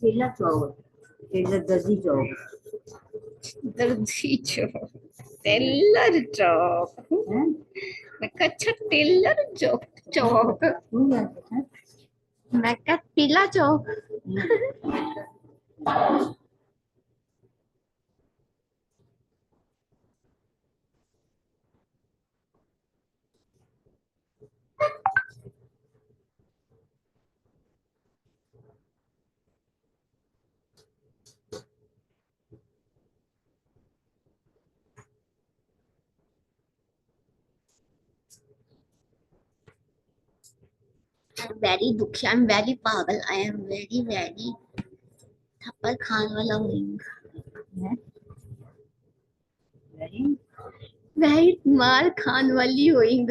केला चौक, केला दर्जी चौक। दर्जी चौक, टेलर चौक। हैं? मैं कहा अच्छा टेलर चौक चौक। तू क्या कहता है? मैं कहा टीला चौक। I'm very दुखी, I'm very पागल, I am very very थप्पड़ खाने वाला हूँ। हैं? वेरी। very मार खान वाली होइंग।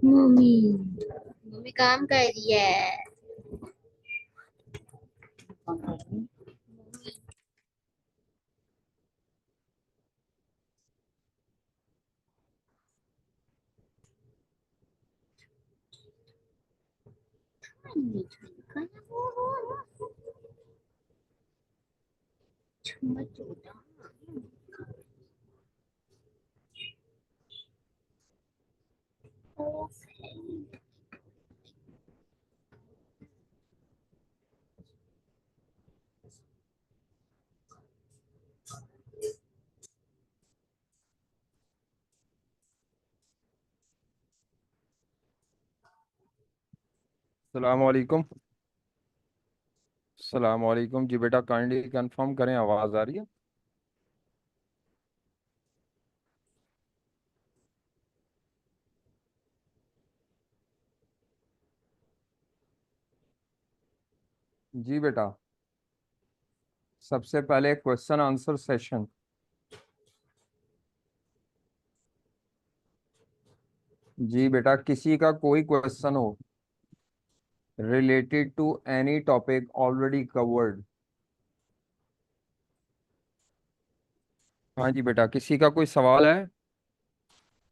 मम्मी, मम्मी काम कर रही है। सलामकुम। सलामकुम जी बेटा, काइंडली कंफर्म करें आवाज़ आ रही है? जी बेटा, सबसे पहले क्वेश्चन आंसर सेशन। जी बेटा, किसी का कोई क्वेश्चन हो related to any topic already covered. हाँ जी बेटा, किसी का कोई सवाल है?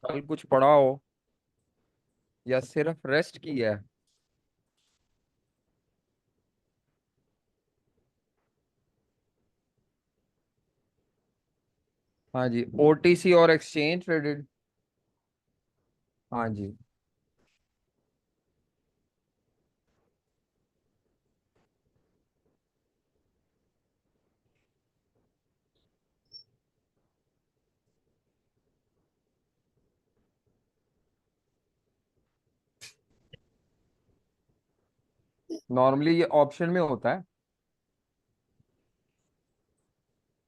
कल कुछ पढ़ा हो या सिर्फ रेस्ट की है? हाँ जी, ओटीसी और एक्सचेंज ट्रेडेड। हाँ जी। नॉर्मली ये ऑप्शन में होता है।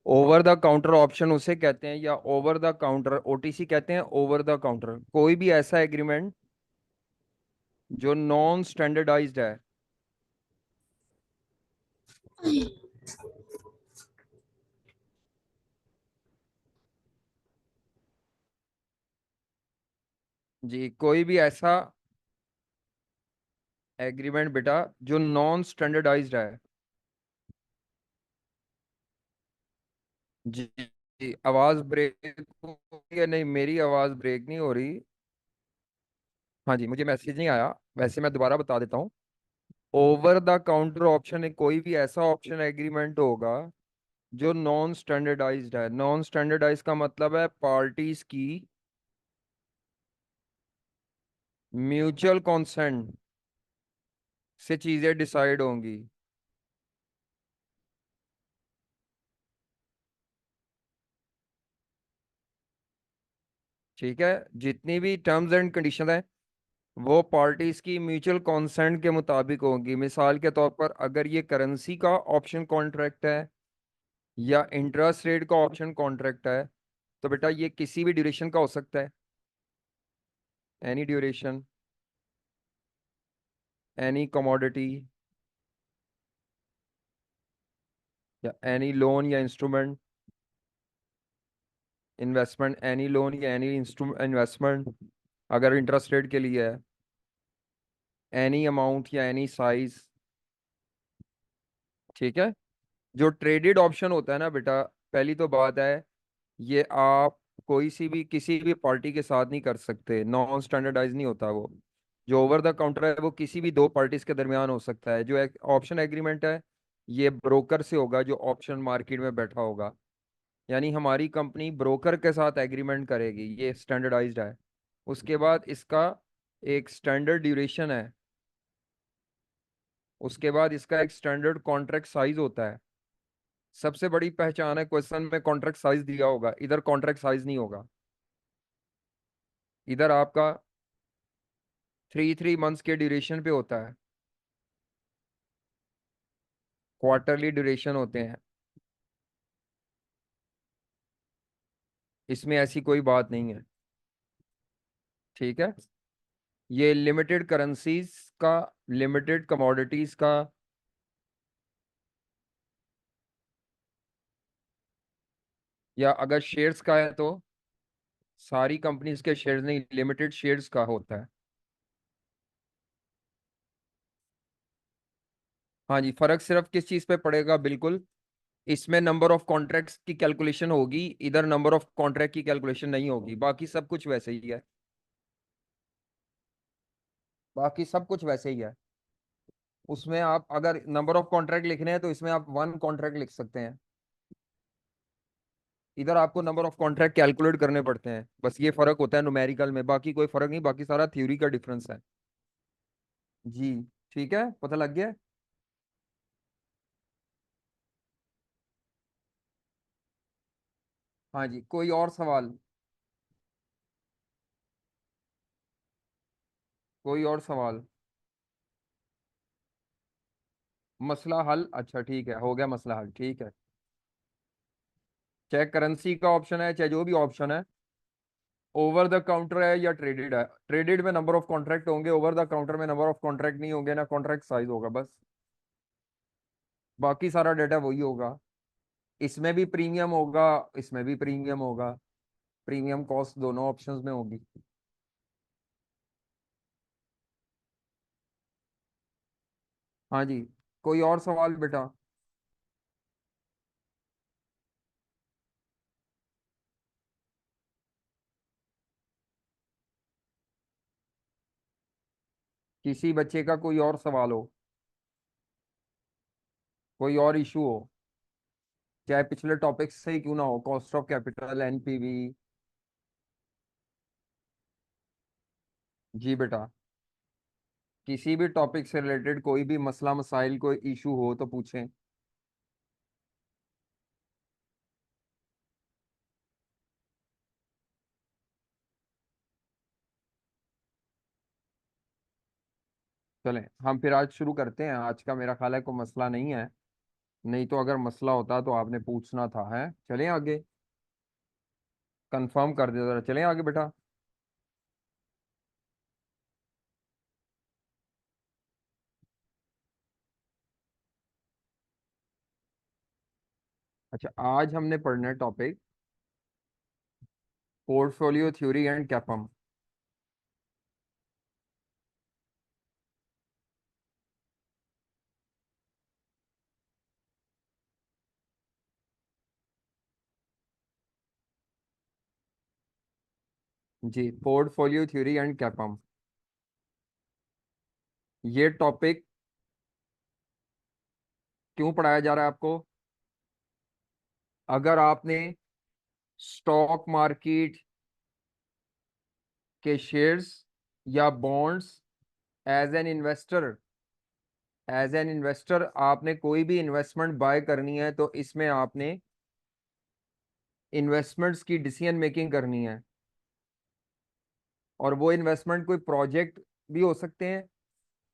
ओवर द काउंटर ऑप्शन उसे कहते हैं, या ओवर द काउंटर ओटीसी कहते हैं। ओवर द काउंटर कोई भी ऐसा एग्रीमेंट जो नॉन स्टैंडर्डाइज्ड है। जी, कोई भी ऐसा एग्रीमेंट बेटा जो नॉन स्टैंडर्डाइज्ड है। जी जी, आवाज ब्रेक हो रही है? नहीं, मेरी आवाज ब्रेक नहीं हो रही। हाँ जी, मुझे मैसेज नहीं आया। वैसे मैं दोबारा बता देता हूँ। ओवर द काउंटर ऑप्शन कोई भी ऐसा ऑप्शन एग्रीमेंट होगा जो नॉन स्टैंडर्डाइज्ड है। नॉन स्टैंडर्डाइज का मतलब है पार्टीज की म्यूचुअल कॉन्सेंट से चीजें डिसाइड होंगी। ठीक है, जितनी भी टर्म्स एंड कंडीशन है वो पार्टीज की म्यूचुअल कॉन्सेंट के मुताबिक होंगी। मिसाल के तौर पर अगर ये करेंसी का ऑप्शन कॉन्ट्रैक्ट है या इंटरेस्ट रेट का ऑप्शन कॉन्ट्रैक्ट है, तो बेटा ये किसी भी ड्यूरेशन का हो सकता है। एनी ड्यूरेशन, एनी कमोडिटी, या एनी लोन या इंस्ट्रूमेंट। इन्वेस्टमेंट, एनी लोन या एनी इंस्ट्रूमेंट इन्वेस्टमेंट अगर इंटरेस्ट रेट के लिए है। एनी अमाउंट या एनी साइज। ठीक है। जो ट्रेडेड ऑप्शन होता है ना बेटा, पहली तो बात है, ये आप कोई सी भी किसी भी पार्टी के साथ नहीं कर सकते, नॉन स्टैंडर्डाइज नहीं होता वो। जो ओवर द काउंटर है वो किसी भी दो पार्टीज के दरमियान हो सकता है। जो ऑप्शन एग्रीमेंट है ये ब्रोकर से होगा जो ऑप्शन मार्केट में बैठा होगा, यानी हमारी कंपनी ब्रोकर के साथ एग्रीमेंट करेगी, ये स्टैंडर्डाइज्ड है। उसके बाद इसका एक स्टैंडर्ड ड्यूरेशन है, उसके बाद इसका एक स्टैंडर्ड कॉन्ट्रैक्ट साइज होता है। सबसे बड़ी पहचान है, क्वेश्चन में कॉन्ट्रैक्ट साइज दिया होगा, इधर कॉन्ट्रैक्ट साइज नहीं होगा। इधर आपका 3 मंथ्स के ड्यूरेशन पे होता है, क्वार्टरली ड्यूरेशन होते हैं। इसमें ऐसी कोई बात नहीं है, ठीक है। ये लिमिटेड करेंसीज का, लिमिटेड कमोडिटीज का, या अगर शेयर्स का है तो सारी कंपनीज के शेयर्स नहीं, लिमिटेड शेयर्स का होता है। हाँ जी, फर्क सिर्फ किस चीज पे पड़ेगा, बिल्कुल इसमें नंबर ऑफ कॉन्ट्रैक्ट्स की कैलकुलेशन होगी, इधर नंबर ऑफ कॉन्ट्रैक्ट की कैलकुलेशन नहीं होगी, बाकी सब कुछ वैसे ही है। बाकी सब कुछ वैसे ही है। उसमें आप अगर नंबर ऑफ कॉन्ट्रैक्ट लिखने हैं तो इसमें आप 1 कॉन्ट्रैक्ट लिख सकते हैं, इधर आपको नंबर ऑफ कॉन्ट्रैक्ट कैलकुलेट करने पड़ते हैं। बस ये फर्क होता है न्यूमेरिकल में, बाकी कोई फर्क नहीं, बाकी सारा थ्योरी का डिफरेंस है। जी, ठीक है, पता लग गया। हाँ जी, कोई और सवाल? कोई और सवाल? मसला हल, अच्छा ठीक है, हो गया मसला हल, ठीक है। चाहे करेंसी का ऑप्शन है, चाहे जो भी ऑप्शन है, ओवर द काउंटर है या ट्रेडेड है, ट्रेडेड में नंबर ऑफ कॉन्ट्रैक्ट होंगे, ओवर द काउंटर में नंबर ऑफ कॉन्ट्रैक्ट नहीं होंगे, ना कॉन्ट्रैक्ट साइज होगा, बस बाकी सारा डेटा वही होगा। इसमें भी प्रीमियम होगा, इसमें भी प्रीमियम होगा, प्रीमियम कॉस्ट दोनों ऑप्शंस में होगी। हाँ जी, कोई और सवाल बेटा? किसी बच्चे का कोई और सवाल हो, कोई और इशू हो, चाहे पिछले टॉपिक से ही क्यों ना हो, कॉस्ट ऑफ कैपिटल, एनपीवी। जी बेटा, किसी भी टॉपिक से रिलेटेड कोई भी मसला मसाइल, कोई इशू हो तो पूछें। चलें हम फिर आज शुरू करते हैं। आज का मेरा ख्याल है कोई मसला नहीं है, नहीं तो अगर मसला होता तो आपने पूछना था, है। चलें आगे, कंफर्म कर दे जरा, चलें आगे बेटा। अच्छा, आज हमने पढ़ना है topic portfolio theory and CAPM. जी, पोर्टफोलियो थ्योरी एंड कैपम, ये टॉपिक क्यों पढ़ाया जा रहा है आपको? अगर आपने स्टॉक मार्केट के शेयर्स या बॉन्ड्स एज एन इन्वेस्टर, आपने कोई भी इन्वेस्टमेंट बाय करनी है तो इसमें आपने इन्वेस्टमेंट्स की डिसीजन मेकिंग करनी है। और वो इन्वेस्टमेंट कोई प्रोजेक्ट भी हो सकते हैं,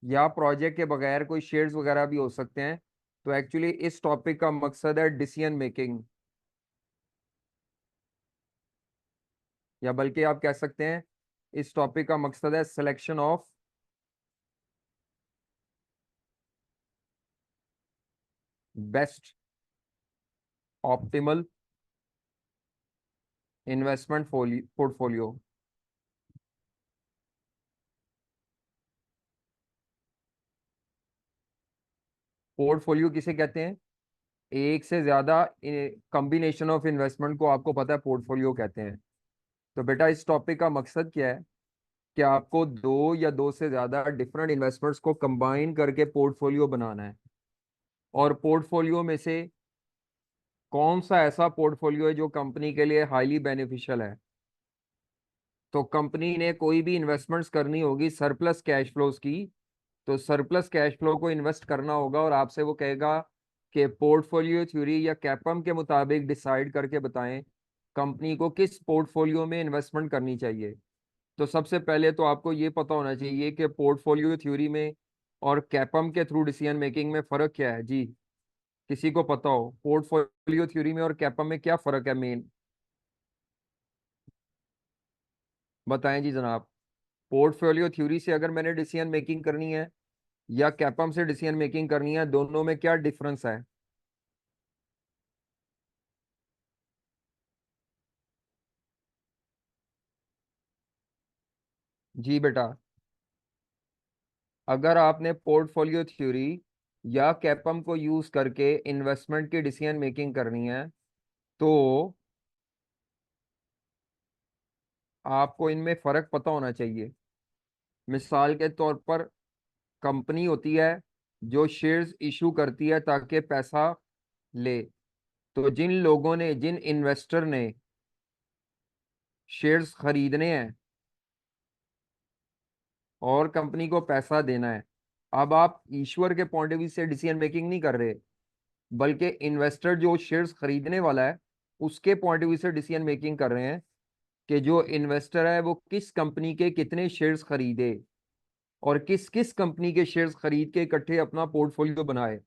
या प्रोजेक्ट के बगैर कोई शेयर्स वगैरह भी हो सकते हैं। तो एक्चुअली इस टॉपिक का मकसद है डिसीजन मेकिंग, या बल्कि आप कह सकते हैं इस टॉपिक का मकसद है selection of best optimal investment portfolio. Portfolio किसे कहते हैं? एक से ज्यादा कॉम्बिनेशन ऑफ इन्वेस्टमेंट को आपको पता है पोर्टफोलियो कहते हैं। तो बेटा इस टॉपिक का मकसद क्या है कि आपको दो या दो से ज्यादा डिफरेंट इन्वेस्टमेंट्स को कंबाइन करके पोर्टफोलियो बनाना है, और पोर्टफोलियो में से कौन सा ऐसा पोर्टफोलियो है जो कंपनी के लिए हाईली बेनिफिशियल है। तो कंपनी ने कोई भी इन्वेस्टमेंट्स करनी होगी सरप्लस कैश फ्लोज की, तो सरप्लस कैश फ्लो को इन्वेस्ट करना होगा, और आपसे वो कहेगा कि पोर्टफोलियो थ्योरी या कैपम के मुताबिक डिसाइड करके बताएं कंपनी को किस पोर्टफोलियो में इन्वेस्टमेंट करनी चाहिए। तो सबसे पहले तो आपको ये पता होना चाहिए कि पोर्टफोलियो थ्योरी में और कैपम के थ्रू डिसीजन मेकिंग में फर्क क्या है जी। किसी को पता हो पोर्टफोलियो थ्योरी में और कैपम में क्या फर्क है मेन, बताएं जी जनाब। पोर्टफोलियो थ्योरी से अगर मैंने डिसीजन मेकिंग करनी है या कैपम से डिसीजन मेकिंग करनी है, दोनों में क्या डिफरेंस है। जी बेटा, अगर आपने पोर्टफोलियो थ्योरी या कैपम को यूज करके इन्वेस्टमेंट की डिसीजन मेकिंग करनी है, तो आपको इनमें फर्क पता होना चाहिए। मिसाल के तौर पर कंपनी होती है जो शेयर्स इशू करती है ताकि पैसा ले। तो जिन लोगों ने, जिन इन्वेस्टर ने शेयर्स खरीदने हैं और कंपनी को पैसा देना है, अब आप ईश्वर के पॉइंट ऑफ व्यू से डिसीजन मेकिंग नहीं कर रहे, बल्कि इन्वेस्टर जो शेयर्स खरीदने वाला है उसके पॉइंट ऑफ व्यू से डिसीजन मेकिंग कर रहे हैं कि जो इन्वेस्टर है वो किस कंपनी के कितने शेयर्स खरीदे और किस किस कंपनी के शेयर्स खरीद के इकट्ठे अपना पोर्टफोलियो बनाए।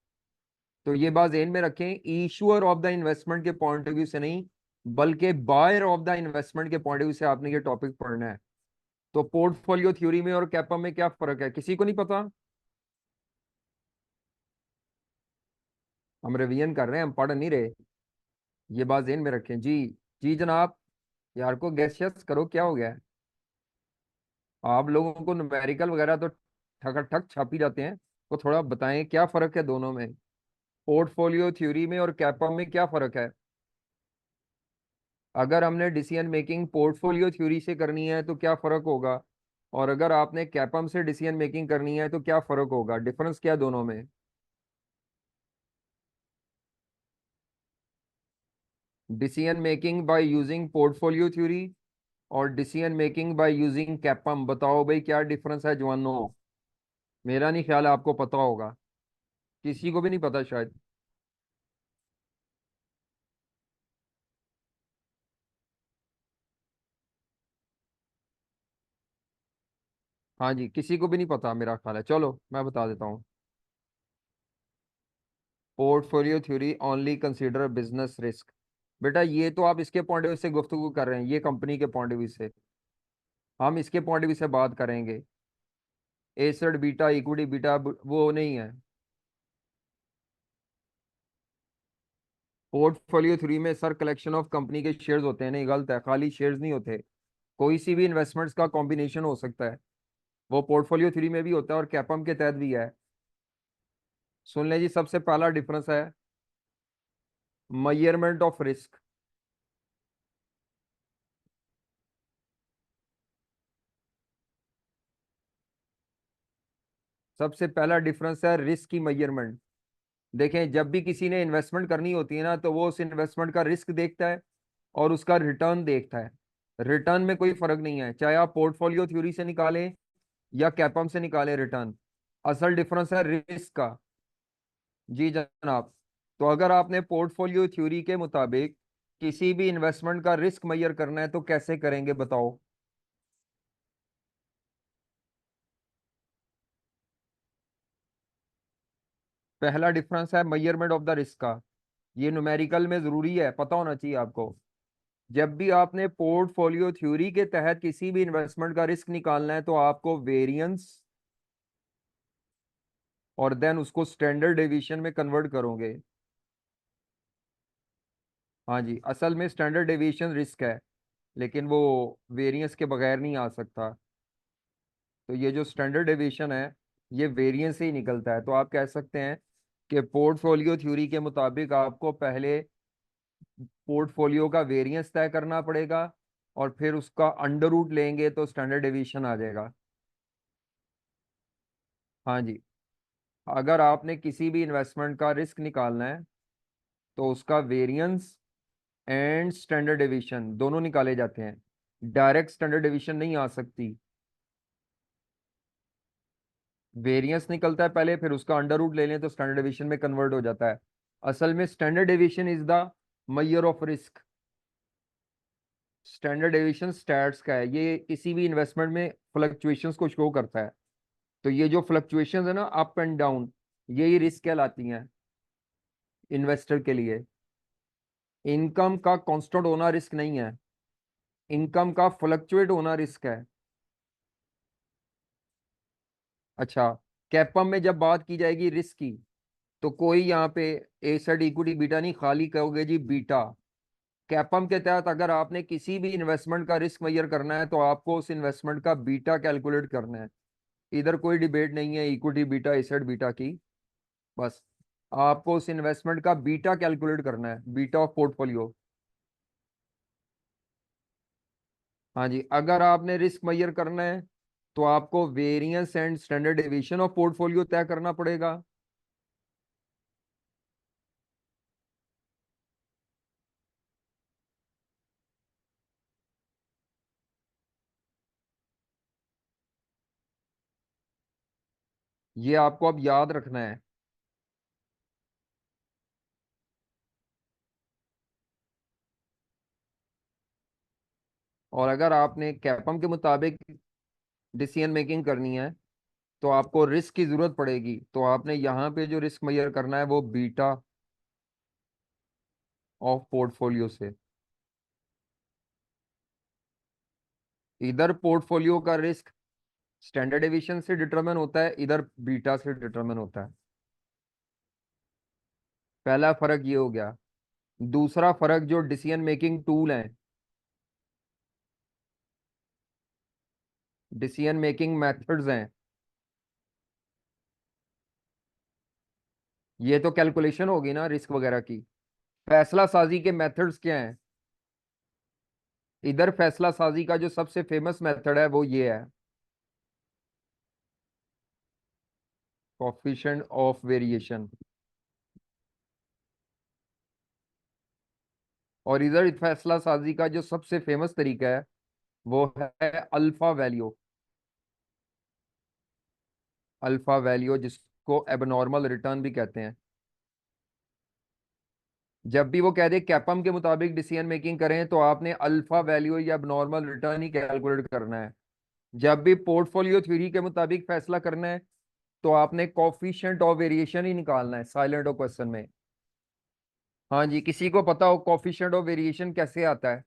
तो ये बात ध्यान में रखें, ईश्वर ऑफ द इन्वेस्टमेंट के पॉइंट ऑफ व्यू से नहीं, बल्कि बायर ऑफ द इन्वेस्टमेंट के पॉइंट ऑफ व्यू से आपने ये टॉपिक पढ़ना है। तो पोर्टफोलियो थ्योरी में और कैपम में क्या फर्क है, किसी को नहीं पता। हम रिवीजन कर रहे हैं, हम पढ़ नहीं रहे, ये बात ध्यान में रखें जी। जी जनाब, यार को गैस शैस करो क्या हो गया है। आप लोगों को न्यूमेरिकल वगैरह तो ठक छापी जाते हैं, तो थोड़ा बताएं क्या फर्क है दोनों में, पोर्टफोलियो थ्योरी में और कैपम में क्या फर्क है। अगर हमने डिसीजन मेकिंग पोर्टफोलियो थ्योरी से करनी है तो क्या फर्क होगा, और अगर आपने कैपम से डिसीजन मेकिंग करनी है तो क्या फर्क होगा, डिफरेंस क्या है दोनों में। Decision making by using portfolio theory और decision making by using CAPM, बताओ भाई क्या डिफरेंस है जवानों। मेरा नहीं ख्याल है आपको पता होगा, किसी को भी नहीं पता शायद। हाँ जी, किसी को भी नहीं पता मेरा ख्याल है, चलो मैं बता देता हूँ। Portfolio theory only consider business risk. बेटा ये तो आप इसके पॉइंट ऑफ व्यू से गुफ्तगू कर रहे हैं, ये कंपनी के पॉइंट ऑफ व्यू से, हम इसके पॉइंट ऑफ व्यू से बात करेंगे। एसेट बीटा, इक्विटी बीटा वो नहीं है। पोर्टफोलियो थ्योरी में सर कलेक्शन ऑफ कंपनी के शेयर्स होते हैं, नहीं गलत है, खाली शेयर्स नहीं होते, कोई सी भी इन्वेस्टमेंट्स का कॉम्बिनेशन हो सकता है, वो पोर्टफोलियो थ्योरी में भी होता है और कैपम के तहत भी है। सुन ले जी, सबसे पहला डिफरेंस है मेजरमेंट ऑफ रिस्क। सबसे पहला डिफरेंस है रिस्क की मेजरमेंट। देखें, जब भी किसी ने इन्वेस्टमेंट करनी होती है ना, तो वो उस इन्वेस्टमेंट का रिस्क देखता है और उसका रिटर्न देखता है। रिटर्न में कोई फर्क नहीं है, चाहे आप पोर्टफोलियो थ्योरी से निकालें या कैपम से निकालें रिटर्न, असल डिफरेंस है रिस्क का। जी जनाब, तो अगर आपने पोर्टफोलियो थ्योरी के मुताबिक किसी भी इन्वेस्टमेंट का रिस्क मेजर करना है तो कैसे करेंगे बताओ। पहला डिफरेंस है मेजरमेंट ऑफ द रिस्क का, ये न्यूमेरिकल में जरूरी है, पता होना चाहिए आपको। जब भी आपने पोर्टफोलियो थ्योरी के तहत किसी भी इन्वेस्टमेंट का रिस्क निकालना है तो आपको वेरिएंस और देन उसको स्टैंडर्ड डेविएशन में कन्वर्ट करोगे। हाँ जी, असल में स्टैंडर्ड डेविएशन रिस्क है, लेकिन वो वेरिएंस के बगैर नहीं आ सकता। तो ये जो स्टैंडर्ड डेविएशन है ये वेरिएंस से ही निकलता है। तो आप कह सकते हैं कि पोर्टफोलियो थ्योरी के मुताबिक आपको पहले पोर्टफोलियो का वेरिएंस तय करना पड़ेगा, और फिर उसका अंडर रूट लेंगे तो स्टैंडर्ड डेविएशन आ जाएगा। हाँ जी, अगर आपने किसी भी इन्वेस्टमेंट का रिस्क निकालना है तो उसका वेरिएंस एंड स्टैंडर्ड डेविएशन दोनों निकाले जाते हैं, डायरेक्ट स्टैंडर्ड डेविएशन नहीं आ सकती। वेरिएंस निकलता है पहले, फिर उसका अंडर रूट ले लें तो स्टैंडर्ड डेविएशन में कन्वर्ट हो जाता है। असल में standard deviation is the measure of risk. Standard deviation stats का है, ये किसी भी इन्वेस्टमेंट में फ्लक्चुएशंस को शो करता है। तो ये जो फ्लक्चुएशंस है ना, अप एंड डाउन, यही रिस्क कहलाती हैं इन्वेस्टर के लिए। इनकम का कांस्टेंट होना रिस्क नहीं है, इनकम का फ्लक्चुएट होना रिस्क है। अच्छा, कैपम में जब बात की जाएगी रिस्क की, तो कोई यहाँ पे एसेट इक्विटी बीटा नहीं, खाली कहोगे जी बीटा। कैपम के तहत अगर आपने किसी भी इन्वेस्टमेंट का रिस्क मेजर करना है तो आपको उस इन्वेस्टमेंट का बीटा कैलकुलेट करना है। इधर कोई डिबेट नहीं है इक्विटी बीटा एसेट बीटा की, बस आपको उस इन्वेस्टमेंट का बीटा कैलकुलेट करना है, बीटा ऑफ पोर्टफोलियो। हाँ जी, अगर आपने रिस्क मेजर करना है तो आपको variance and standard deviation of portfolio तय करना पड़ेगा। ये आपको अब याद रखना है। और अगर आपने कैपम के मुताबिक डिसीजन मेकिंग करनी है तो आपको रिस्क की जरूरत पड़ेगी, तो आपने यहाँ पे जो रिस्क मेजर करना है वो बीटा ऑफ पोर्टफोलियो से। इधर पोर्टफोलियो का रिस्क स्टैंडर्ड डेविएशन से डिटरमिन होता है, इधर बीटा से डिटरमिन होता है। पहला फर्क ये हो गया। दूसरा फर्क, जो डिसीजन मेकिंग टूल है, डिसीजन मेकिंग मेथड्स हैं, ये तो कैलकुलेशन होगी ना रिस्क वगैरह की। फैसला साजी के मेथड्स क्या हैं? इधर फैसला साजी का जो सबसे फेमस मेथड है वो ये है, कोफिशिएंट ऑफ वेरिएशन। और इधर फैसला साजी का जो सबसे फेमस तरीका है वो है अल्फा वैल्यू। अल्फा वैल्यू जिसको एबनॉर्मल रिटर्न भी कहते हैं। जब भी वो कह दे कैपम के मुताबिक डिसीजन मेकिंग करें तो आपने अल्फा वैल्यू या एबनॉर्मल रिटर्न ही कैलकुलेट करना है। जब भी पोर्टफोलियो थ्योरी के मुताबिक फैसला करना है तो आपने कॉफिशिएंट ऑफ वेरिएशन ही निकालना है, साइलेंट ऑफ क्वेश्चन में। हाँ जी, किसी को पता हो कॉफिशिएंट ऑफ वेरिएशन कैसे आता है?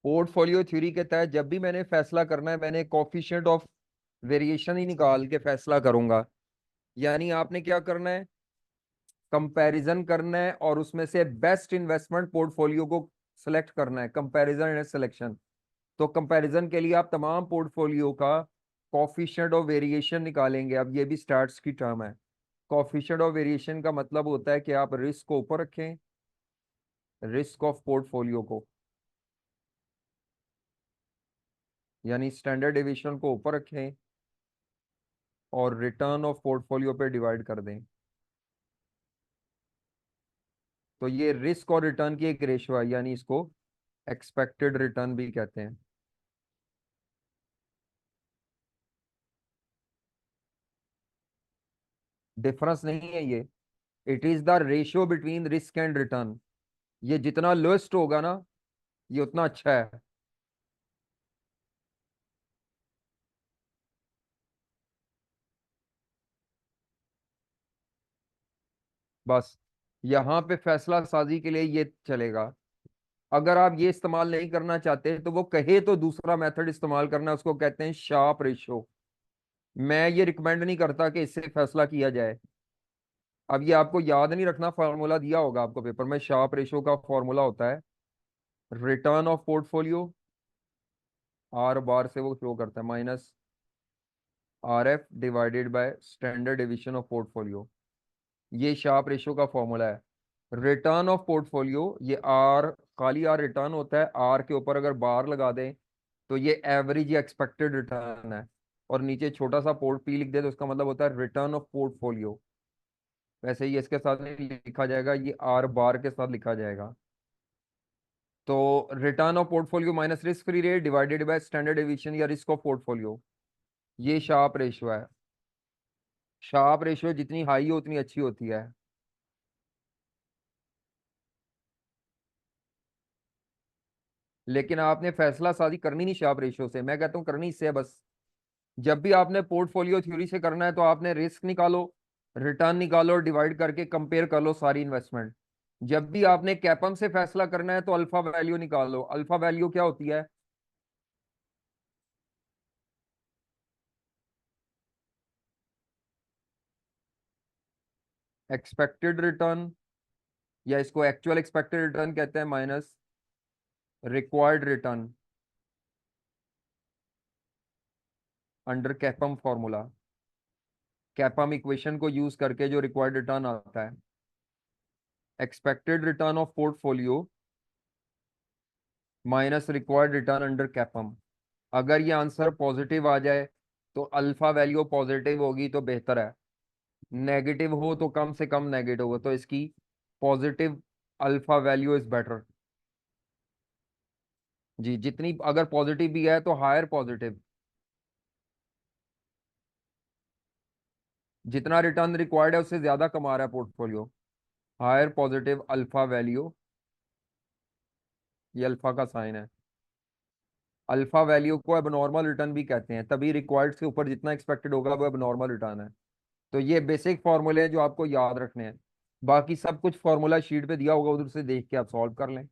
पोर्टफोलियो थ्योरी के तहत जब भी मैंने फैसला करना है मैंने कॉफिशिएंट ऑफ वेरिएशन ही निकाल के फैसला करूंगा। यानी आपने क्या करना है, कंपैरिजन करना है और उसमें से बेस्ट इन्वेस्टमेंट पोर्टफोलियो को सिलेक्ट करना है, कंपैरिजन एंड सिलेक्शन। तो कंपैरिजन के लिए आप तमाम पोर्टफोलियो का कॉफिशिएंट ऑफ वेरिएशन निकालेंगे। अब ये भी स्टार्ट्स की टर्म है। कॉफिशिएंट ऑफ वेरिएशन का मतलब होता है कि आप रिस्क को ऊपर रखें, रिस्क ऑफ पोर्टफोलियो को, यानी स्टैंडर्ड डेविएशन को ऊपर रखें और रिटर्न ऑफ पोर्टफोलियो पे डिवाइड कर दें। तो ये रिस्क और रिटर्न की एक रेशियो है, यानी इसको एक्सपेक्टेड रिटर्न भी कहते हैं। डिफरेंस नहीं है ये, it is the ratio between risk and return. ये जितना लोएस्ट होगा ना, ये उतना अच्छा है। बस यहाँ पे फैसला साजी के लिए ये चलेगा। अगर आप ये इस्तेमाल नहीं करना चाहते तो वो कहे तो दूसरा मेथड इस्तेमाल करना, उसको कहते हैं शार्प रेशो। मैं ये रिकमेंड नहीं करता कि इससे फैसला किया जाए। अब ये आपको याद नहीं रखना, फार्मूला दिया होगा आपको पेपर में। शार्प रेशो का फार्मूला होता है रिटर्न ऑफ पोर्टफोलियो, आर बार से वो शो करता है, minus RF divided by standard division of portfolio, ये शार्प रेशियो का फॉर्मूला है। रिटर्न ऑफ पोर्टफोलियो, ये आर, खाली आर रिटर्न होता है, आर के ऊपर अगर बार लगा दें तो ये एवरेज या एक्सपेक्टेड रिटर्न है, और नीचे छोटा सा पोर्ट पी लिख दे तो उसका मतलब होता है रिटर्न ऑफ पोर्टफोलियो। वैसे ही इसके साथ नहीं लिखा जाएगा, ये आर बार के साथ लिखा जाएगा। तो return of portfolio minus risk free rate divided by standard division या रिस्क ऑफ पोर्टफोलियो, ये शार्प रेशियो है। शार्प रेशियो जितनी हाई हो उतनी अच्छी होती है। लेकिन आपने फैसला साजी करनी नहीं शार्प रेशियो से, मैं कहता हूँ करनी इससे है बस। जब भी आपने पोर्टफोलियो थ्योरी से करना है तो आपने रिस्क निकालो, रिटर्न निकालो, डिवाइड करके कंपेयर कर लो सारी इन्वेस्टमेंट। जब भी आपने कैपम से फैसला करना है तो अल्फा वैल्यू निकालो। अल्फा वैल्यू क्या होती है? एक्सपेक्टेड रिटर्न, या इसको एक्चुअल एक्सपेक्टेड रिटर्न कहते हैं, minus required return under कैपम formula. कैपम equation को यूज करके जो रिक्वायर्ड रिटर्न आता है, expected return of portfolio minus required return under कैपम। अगर ये आंसर पॉजिटिव आ जाए तो अल्फा वैल्यू पॉजिटिव होगी तो बेहतर है, नेगेटिव हो तो कम से कम नेगेटिव हो, तो इसकी positive alpha value is better. जी, जितनी अगर पॉजिटिव भी है तो हायर पॉजिटिव, जितना रिटर्न रिक्वायर्ड है उससे ज्यादा कमा रहा है portfolio, higher positive alpha value, ये अल्फा का साइन है। अल्फा वैल्यू को एबनॉर्मल रिटर्न भी कहते हैं, तभी रिक्वायर्ड से ऊपर जितना एक्सपेक्टेड होगा वो एबनॉर्मल रिटर्न है। तो ये बेसिक फॉर्मूले हैं जो आपको याद रखने हैं, बाकी सब कुछ फॉर्मूला शीट पे दिया होगा, उधर से देख के आप सॉल्व कर लें।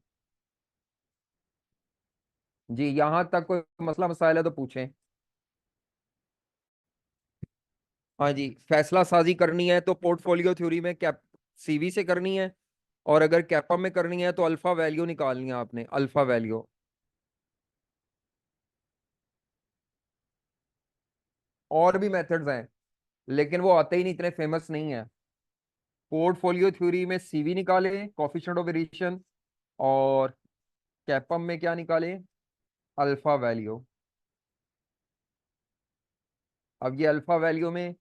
जी, यहां तक कोई मसला मसाइल है तो पूछें। हाँ जी, फैसला साजी करनी है तो पोर्टफोलियो थ्योरी में कैप सीवी से करनी है, और अगर कैपा में करनी है तो अल्फा वैल्यू निकालनी है आपने, अल्फा वैल्यू। और भी मेथड्स हैं लेकिन वो आते ही नहीं, इतने फेमस नहीं है। पोर्टफोलियो थ्योरी में सीवी निकालें, कोफिशिएंट ऑफ वेरिएशन, और कैपम में क्या निकालें? Alpha value. अब ये अल्फा वैल्यू में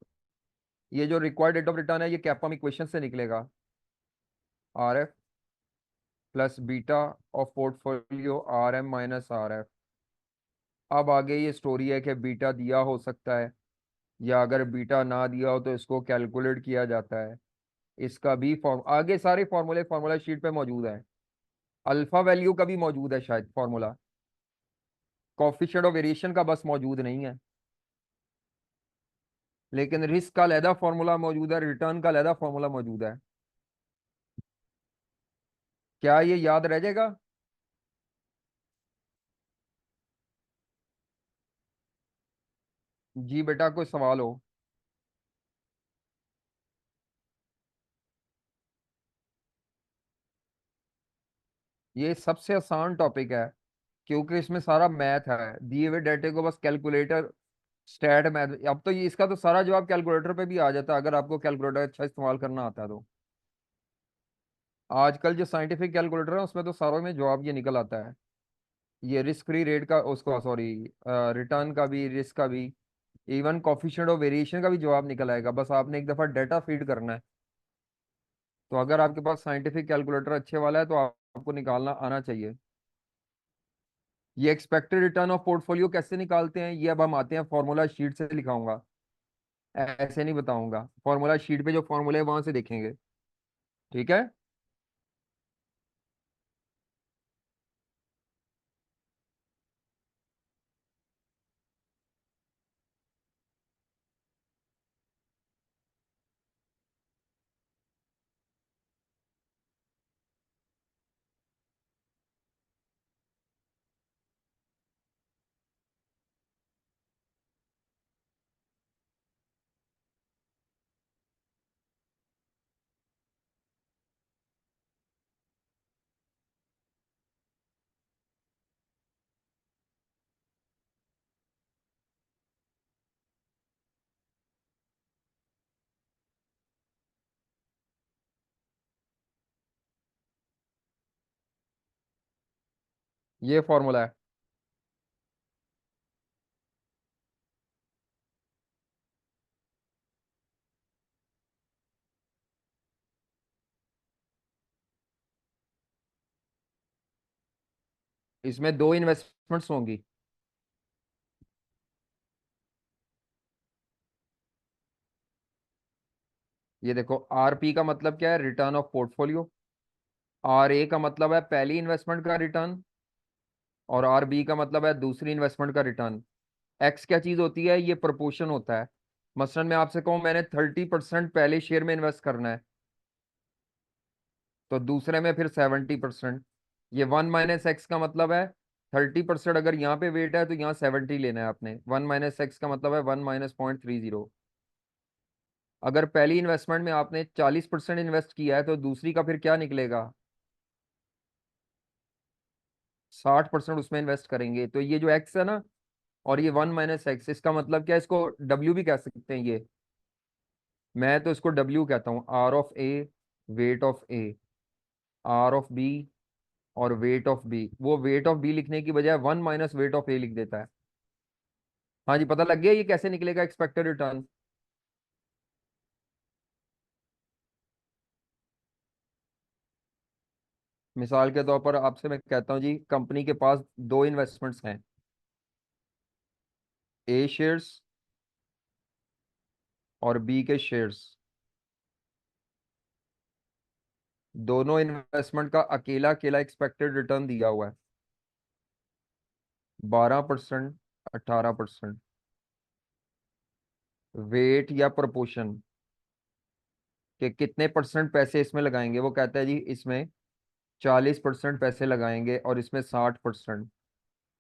ये जो रिक्वायर्ड रेट ऑफ रिटर्न है ये कैपम इक्वेशन से निकलेगा, RF plus beta of portfolio RM minus RF। अब आगे ये स्टोरी है कि बीटा दिया हो सकता है, या अगर बीटा ना दिया हो तो इसको कैलकुलेट किया जाता है। इसका भी फॉर्म आगे सारे फॉर्मूले फॉर्मूला शीट पे मौजूद है। अल्फा वैल्यू का भी मौजूद है शायद फॉर्मूला, कॉफिशिएंट ऑफ वेरिएशन का बस मौजूद नहीं है। लेकिन रिस्क का अलहदा फॉर्मूला मौजूद है, रिटर्न का अलहदा फॉर्मूला मौजूद है। क्या ये याद रह जाएगा? जी बेटा, कोई सवाल हो? ये सबसे आसान टॉपिक है क्योंकि इसमें सारा मैथ है, दिए हुए डेटे को बस कैलकुलेटर, स्टैट मैथ। अब तो ये इसका तो सारा जवाब कैलकुलेटर पे भी आ जाता है अगर आपको कैलकुलेटर अच्छा इस्तेमाल करना आता है तो। आजकल जो साइंटिफिक कैलकुलेटर है उसमें तो सारों में जवाब ये निकल आता है। ये रिस्क फ्री रेट का, उसको सॉरी, रिटर्न का भी, रिस्क का भी, इवन कॉफिशिएंट ऑफ वेरिएशन का भी जवाब निकल आएगा, बस आपने एक दफा डाटा फीड करना है। तो अगर आपके पास साइंटिफिक कैलकुलेटर अच्छे वाला है तो आपको निकालना आना चाहिए। ये एक्सपेक्टेड रिटर्न ऑफ पोर्टफोलियो कैसे निकालते हैं ये अब हम आते हैं, फॉर्मूला शीट से लिखाऊंगा, ऐसे नहीं बताऊंगा, फॉर्मूला शीट पे जो फॉर्मूले है वहां से देखेंगे। ठीक है। ये फॉर्मूला है। इसमें दो इन्वेस्टमेंट्स होंगी। ये देखो, आरपी का मतलब क्या है, return of portfolio. R A का मतलब है पहली इन्वेस्टमेंट का रिटर्न, और आर बी का मतलब है दूसरी इन्वेस्टमेंट का रिटर्न। एक्स क्या चीज होती है, ये प्रोपोर्शन होता है। मसलन मैं आपसे कहूं मैंने 30% पहले शेयर में इन्वेस्ट करना है, तो दूसरे में फिर 70%। ये 1 - एक्स का मतलब है 30%, अगर यहाँ पे वेट है तो यहाँ 70 लेना है आपने। 1 - एक्स का मतलब है 1 - 0.30। अगर पहली इन्वेस्टमेंट में आपने 40% इन्वेस्ट किया है तो दूसरी का फिर क्या निकलेगा, 60% उसमें इन्वेस्ट करेंगे। तो ये जो एक्स है ना, और ये 1 - एक्स, इसका मतलब क्या है, इसको डब्ल्यू भी कह सकते हैं। ये मैं तो इसको डब्ल्यू कहता हूँ, R of A, weight of A, R of B और वेट ऑफ बी। वो वेट ऑफ बी लिखने की बजाय 1 - वेट ऑफ ए लिख देता है। हाँ जी, पता लग गया ये कैसे निकलेगा एक्सपेक्टेड रिटर्न। मिसाल के तौर पर आपसे मैं कहता हूँ जी, कंपनी के पास दो इन्वेस्टमेंट्स हैं, ए शेयर्स और बी के शेयर्स। दोनों इन्वेस्टमेंट का अकेला अकेला एक्सपेक्टेड रिटर्न दिया हुआ है, 12%, 18%। वेट या प्रोपोर्शन कि कितने परसेंट पैसे इसमें लगाएंगे, वो कहता है जी इसमें 40% पैसे लगाएंगे और इसमें 60%।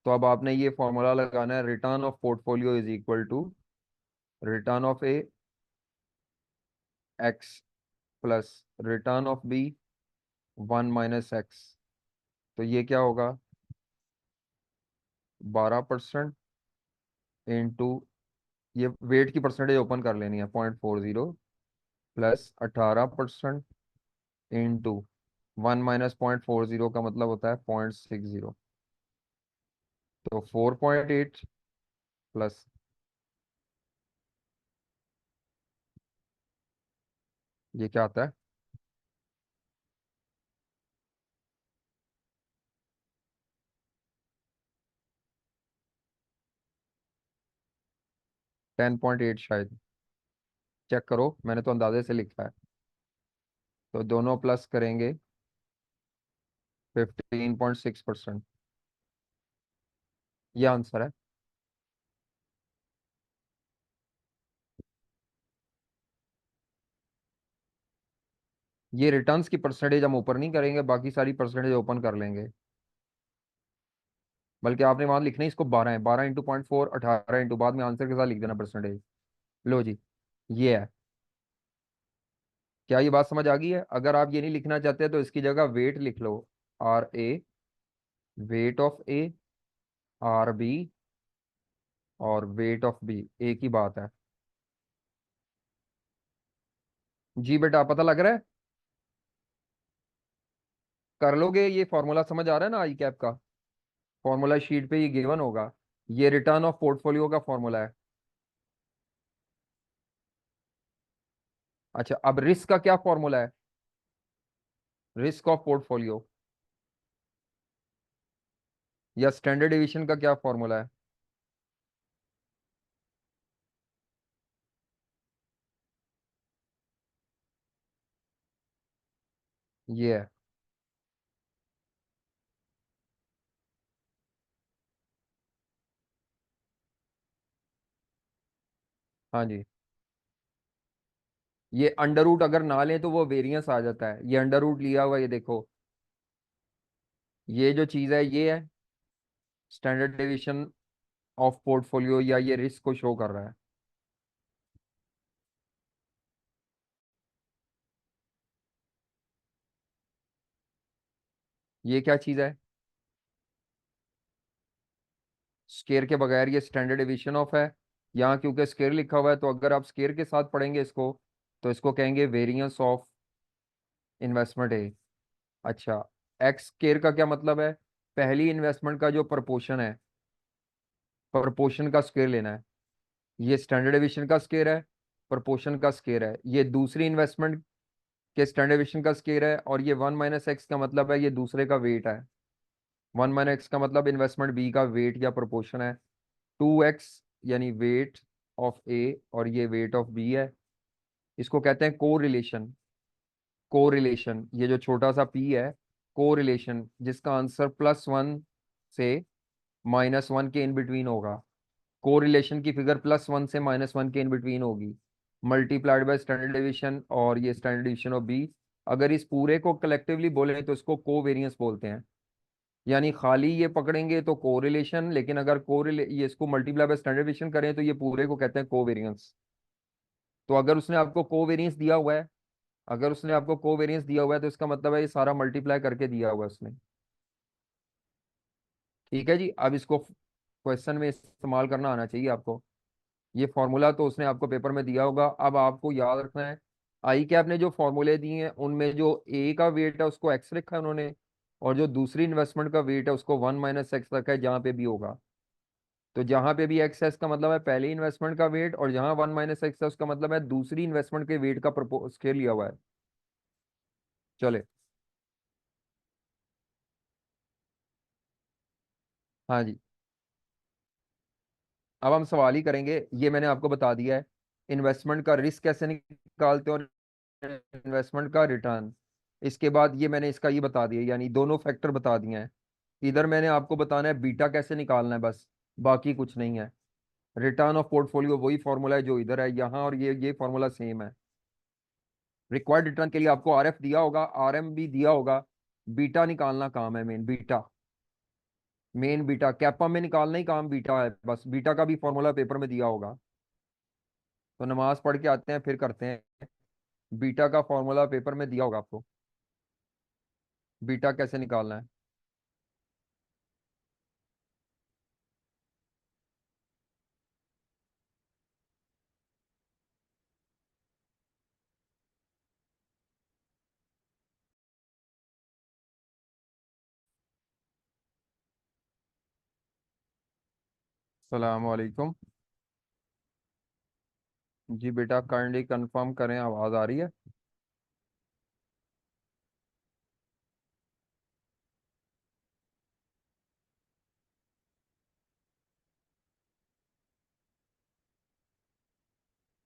तो अब आपने ये फॉर्मूला लगाना है, return of portfolio is equal to return of A X plus return of B 1 - X. तो ये क्या होगा, 12% इंटू, ये वेट की परसेंटेज ओपन कर लेनी है, 0.40 प्लस 18% इंटू 1 - 0.40 का मतलब होता है 0.60। तो 4.8 प्लस, ये क्या आता है, 10.8 शायद। चेक करो, मैंने तो अंदाजे से लिखा है। तो दोनों प्लस करेंगे 15.6%। ये आंसर है। ये रिटर्न्स की परसेंटेज हम ऊपर नहीं करेंगे, बाकी सारी परसेंटेज ओपन कर लेंगे। बल्कि आपने वहां लिखना है इसको 12 है, 12 इंटू 0.4, 18 इंटू, बाद में आंसर के साथ लिख देना परसेंटेज। लो जी, ये है। क्या ये बात समझ आ गई है? अगर आप ये नहीं लिखना चाहते तो इसकी जगह वेट लिख लो, R A, weight of A, R B और वेट ऑफ बी, एक ही बात है। जी बेटा, पता लग रहा है? कर लोगे? ये फॉर्मूला समझ आ रहा है ना आई कैप का? फॉर्मूला शीट पे ये गिवन होगा। ये रिटर्न ऑफ पोर्टफोलियो का फॉर्मूला है। अच्छा, अब रिस्क का क्या फॉर्मूला है, रिस्क ऑफ पोर्टफोलियो या स्टैंडर्ड डिवीजन का क्या फॉर्मूला है? ये है। हाँ जी, ये अंडर रूट अगर ना लें तो वो वेरिएंस आ जाता है। ये अंडर रूट लिया हुआ है, ये देखो, ये जो चीज है ये है स्टैंडर्ड डिवीजन ऑफ पोर्टफोलियो, या ये रिस्क को शो कर रहा है। ये क्या चीज है, स्केयर के बगैर ये स्टैंडर्ड डिवीजन ऑफ है। यहाँ क्योंकि स्केयर लिखा हुआ है, तो अगर आप स्केयर के साथ पढ़ेंगे इसको, तो इसको कहेंगे वेरिएंस ऑफ इन्वेस्टमेंट ए। अच्छा, एक्स स्केयर का क्या मतलब है, पहली इन्वेस्टमेंट का जो प्रपोर्शन है, प्रपोर्शन का स्क्वायर लेना है। ये स्टैंडर्ड डेविएशन का स्क्वायर है, प्रपोर्शन का स्क्वायर है। ये दूसरी इन्वेस्टमेंट के स्टैंडर्ड डेविएशन का स्क्वायर है, और ये 1 - x का मतलब है ये दूसरे का वेट है। 1 - x का मतलब इन्वेस्टमेंट बी का वेट या प्रोपोर्शन है। 2x यानी वेट ऑफ ए, और ये वेट ऑफ बी है। इसको कहते हैं कोरिलेशन। कोरिलेशन, ये जो छोटा सा पी है, कोरिलेशन, जिसका आंसर +1 से -1 के इन बिटवीन होगा। कोरिलेशन की फिगर +1 से -1 के इन बिटवीन होगी, मल्टीप्लाइड बाय स्टैंडर्ड डेविएशन, और ये स्टैंडर्ड डेविएशन ऑफ बी। अगर इस पूरे को कलेक्टिवली बोले तो इसको कोवेरियंस बोलते हैं। यानी खाली ये पकड़ेंगे तो कोरिलेशन, लेकिन अगर कोरिले ये इसको मल्टीप्लाई बाय स्टैंडर्ड डेविएशन करें तो ये पूरे को कहते हैं कोवेरियंस। तो अगर उसने आपको कोवेरियंस दिया हुआ है, अगर उसने आपको कोवेरियंस दिया हुआ है तो इसका मतलब है ये सारा मल्टीप्लाई करके दिया हुआ है उसने। ठीक है जी, अब इसको क्वेश्चन में इस्तेमाल करना आना चाहिए आपको। ये फॉर्मूला तो उसने आपको पेपर में दिया होगा, अब आपको याद रखना है आई कैप ने जो फॉर्मूले दिए हैं उनमें जो ए का वेट है उसको एक्स रखा है उन्होंने, और जो दूसरी इन्वेस्टमेंट का वेट है उसको 1 - x रखा है जहाँ पे भी होगा। तो जहाँ पे भी एक्स है इसका मतलब है पहली इन्वेस्टमेंट का वेट, और जहाँ 1 - x है उसका मतलब है दूसरी इन्वेस्टमेंट के वेट का स्केल लिया हुआ है। चले। हाँ जी, अब हम सवाल ही करेंगे। ये मैंने आपको बता दिया है इन्वेस्टमेंट का रिस्क कैसे निकालते हैं और इन्वेस्टमेंट का रिटर्न। इसके बाद ये मैंने इसका ये बता दिया, यानी दोनों फैक्टर बता दिए हैं। इधर मैंने आपको बताना है बीटा कैसे निकालना है बस, बाकी कुछ नहीं है। रिटर्न ऑफ पोर्टफोलियो वही फॉर्मूला है जो इधर है यहाँ, और ये फॉर्मूला सेम है। रिक्वायर्ड रिटर्न के लिए आपको आरएफ दिया होगा, आरएम भी दिया होगा। बीटा निकालना काम है main, beta. Main beta kappa में निकालना ही काम बीटा है, बस बीटा का भी फॉर्मूला पेपर में दिया होगा। तो नमाज पढ़ के आते हैं फिर करते हैं। बीटा का फॉर्मूला पेपर में दिया होगा आपको, बीटा कैसे निकालना है। सलाम वालेकुम। जी बेटा काइंडली कंफर्म करें, आवाज़ आ रही है।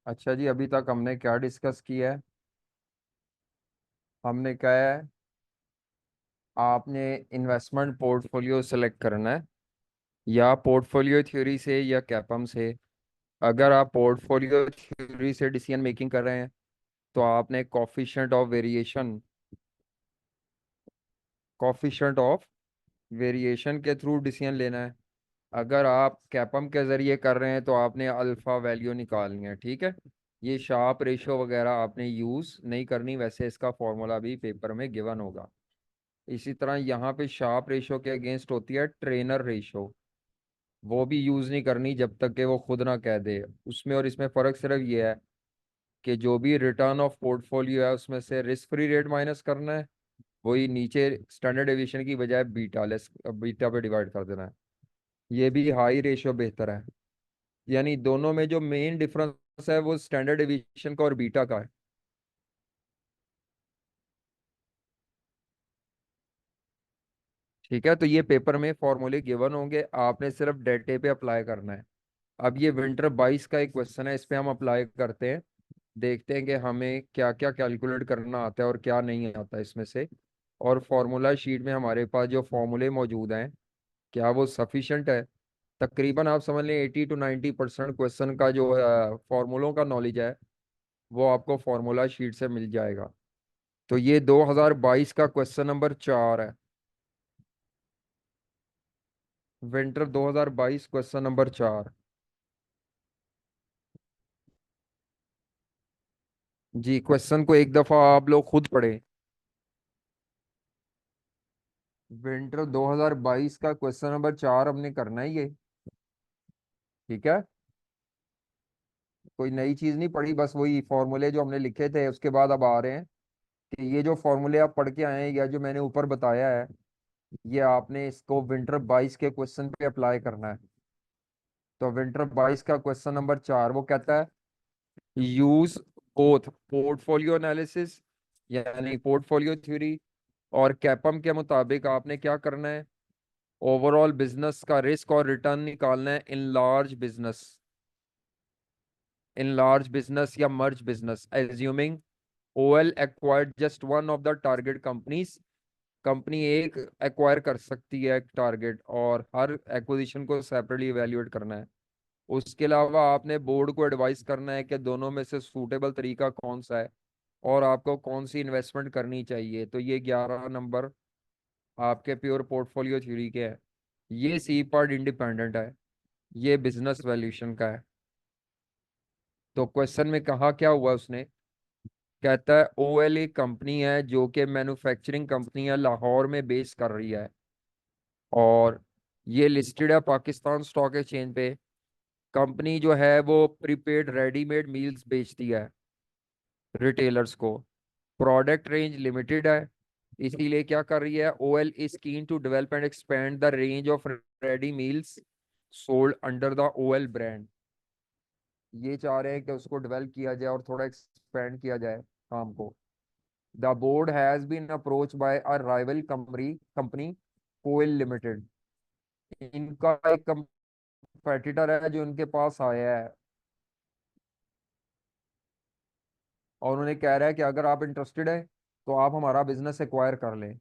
अच्छा जी, अभी तक हमने क्या डिस्कस किया है? हमने कहा है आपने इन्वेस्टमेंट पोर्टफोलियो सेलेक्ट करना है, या पोर्टफोलियो थ्योरी से या कैपम से। अगर आप पोर्टफोलियो थ्योरी से डिसीजन मेकिंग कर रहे हैं तो आपने कॉफिशेंट ऑफ वेरिएशन के थ्रू डिसीजन लेना है। अगर आप कैपम के ज़रिए कर रहे हैं तो आपने अल्फ़ा वैल्यू निकालनी है। ठीक है, ये शार्प रेशो वगैरह आपने यूज़ नहीं करनी, वैसे इसका फॉर्मूला भी पेपर में गिवन होगा। इसी तरह यहाँ पे शार्प रेशो के अगेंस्ट होती है ट्रेनर रेशो, वो भी यूज़ नहीं करनी जब तक कि वो खुद ना कह दे। उसमें और इसमें फ़र्क सिर्फ ये है कि जो भी रिटर्न ऑफ पोर्टफोलियो है उसमें से रिस्क फ्री रेट माइनस करना है, वही नीचे स्टैंडर्ड डेविएशन की बजाय बीटा लेस बीटा पे डिवाइड कर देना है। ये भी हाई रेशियो बेहतर है। यानी दोनों में जो मेन डिफरेंस है वो स्टैंडर्ड डेविएशन का और बीटा का है। ठीक है, तो ये पेपर में फॉर्मूले गिवन होंगे, आपने सिर्फ डेटे पे अप्लाई करना है। अब ये विंटर 22 का एक क्वेश्चन है, इस पे हम अप्लाई करते हैं, देखते हैं कि हमें क्या क्या कैलकुलेट करना आता है और क्या नहीं आता इसमें से। और फार्मूला शीट में हमारे पास जो फॉर्मूले मौजूद हैं क्या वो सफिशेंट है? तकरीबन आप समझ लें 80 to 90% क्वेश्चन का जो फॉर्मूलों का नॉलेज है वो आपको फार्मूला शीट से मिल जाएगा। तो ये 2022 का क्वेश्चन नंबर 4 है। Winter 2022 question number 4। जी, क्वेश्चन को एक दफा आप लोग खुद पढ़ें। विंटर 2022 का क्वेश्चन नंबर 4 हमने करना है ये। ठीक है, कोई नई चीज नहीं पढ़ी, बस वही फॉर्मूले जो हमने लिखे थे उसके बाद अब आ रहे हैं कि ये जो फॉर्मूले आप पढ़ के आए हैं या जो मैंने ऊपर बताया है ये आपने इसको विंटर 22 के क्वेश्चन पे अप्लाई करना है। तो विंटर 22 का क्वेश्चन नंबर 4 वो कहता है यूज बोथ पोर्टफोलियो एनालिसिस यानी पोर्टफोलियो थ्योरी और कैपम के मुताबिक आपने क्या करना है, ओवरऑल बिजनेस का रिस्क और रिटर्न निकालना है इन लार्ज बिजनेस या merge business assuming OL acquired just one of the target companies. Company एक एक्वायर कर सकती है एक टारगेट, और हर एक्विजिशन को सेपरेटली इवेल्युएट करना है। उसके अलावा आपने बोर्ड को एडवाइस करना है कि दोनों में से सूटेबल तरीका कौन सा है और आपको कौन सी इन्वेस्टमेंट करनी चाहिए। तो ये 11 नंबर आपके प्योर पोर्टफोलियो थ्योरी के हैं। ये सी पार्ट इंडिपेंडेंट है, ये बिजनेस वैल्यूएशन का है। तो क्वेश्चन में कहा क्या हुआ उसने, कहता है ओएल एक कंपनी है जो कि मैन्युफैक्चरिंग कंपनी है, लाहौर में बेस कर रही है, और ये लिस्टेड है पाकिस्तान स्टॉक एक्सचेंज पे। कंपनी जो है वो प्रीपेड रेडीमेड मील्स बेचती है रिटेलर्स को। प्रोडक्ट रेंज लिमिटेड है, इसीलिए क्या कर रही है, OL is keen to develop and expand the range of ready meals sold under the OL brand. ये चाह रहे हैं कि उसको डेवलप किया जाए और थोड़ा एक्सपेंड किया जाए काम को। The board has been approach by a rival company Coyle limited. इनका एक कंपेटिटर है जो इनके पास आया है, और उन्हें कह रहा है कि अगर आप इंटरेस्टेड है तो आप हमारा बिजनेस एक्वायर कर लें,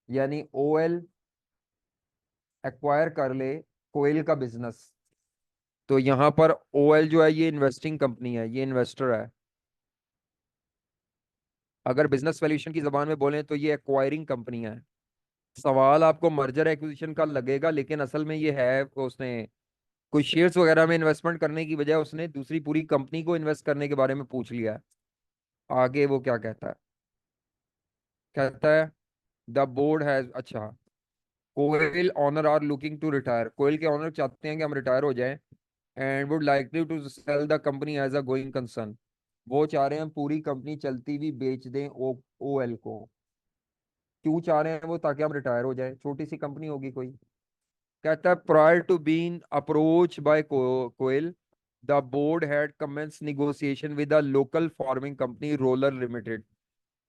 यानी ओएल एक्वायर कर ले कोयल का बिजनेस। तो यहाँ पर ओएल जो है ये इन्वेस्टिंग कंपनी है, ये इन्वेस्टर है। अगर बिजनेस वैल्यूएशन की जबान में बोलें तो ये एक्वायरिंग कंपनी है। सवाल आपको मर्जर एक्विजिशन का लगेगा, लेकिन असल में ये है उसने कुछ शेयर्स वगैरह में इन्वेस्टमेंट करने की बजाय उसने दूसरी पूरी कंपनी को इन्वेस्ट करने के बारे में पूछ लिया है। आगे वो क्या कहता है, कहता है द बोर्ड हैज, अच्छा, Koyal owner are looking to retire. Koyal के ऑनर चाहते हैं कि हम रिटायर हो जाएं, and would likely to sell the company as a going concern. वो चाह रहे हैं पूरी कंपनी चलती हुई बेच दें ओएल को। क्यों चाह रहे हैं वो, ताकि हम रिटायर हो जाए, छोटी सी कंपनी होगी कोई। कहता है prior to being approach by Coyle the board had commence negotiation with a local farming company Roller limited.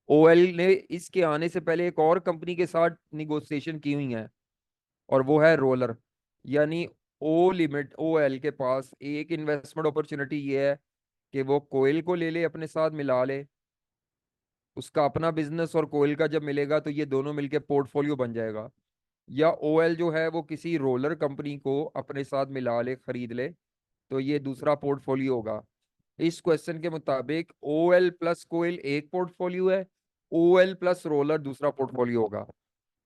OL ने इसके आने से पहले एक और कंपनी के साथ निगोशिएशन की हुई है, और वो है रोलर। यानी ओएल के पास एक इन्वेस्टमेंट अपॉर्चुनिटी ये है कि वो कोयल को ले ले अपने साथ मिला ले, उसका अपना बिजनेस और कोयल का जब मिलेगा तो ये दोनों मिलके पोर्टफोलियो बन जाएगा। या ओएल जो है वो किसी रोलर कंपनी को अपने साथ मिला ले, खरीद ले, तो ये दूसरा पोर्टफोलियो होगा। इस क्वेश्चन के मुताबिक ओएल प्लस कोयल एक पोर्टफोलियो है, ओएल प्लस रोलर दूसरा पोर्टफोलियो होगा।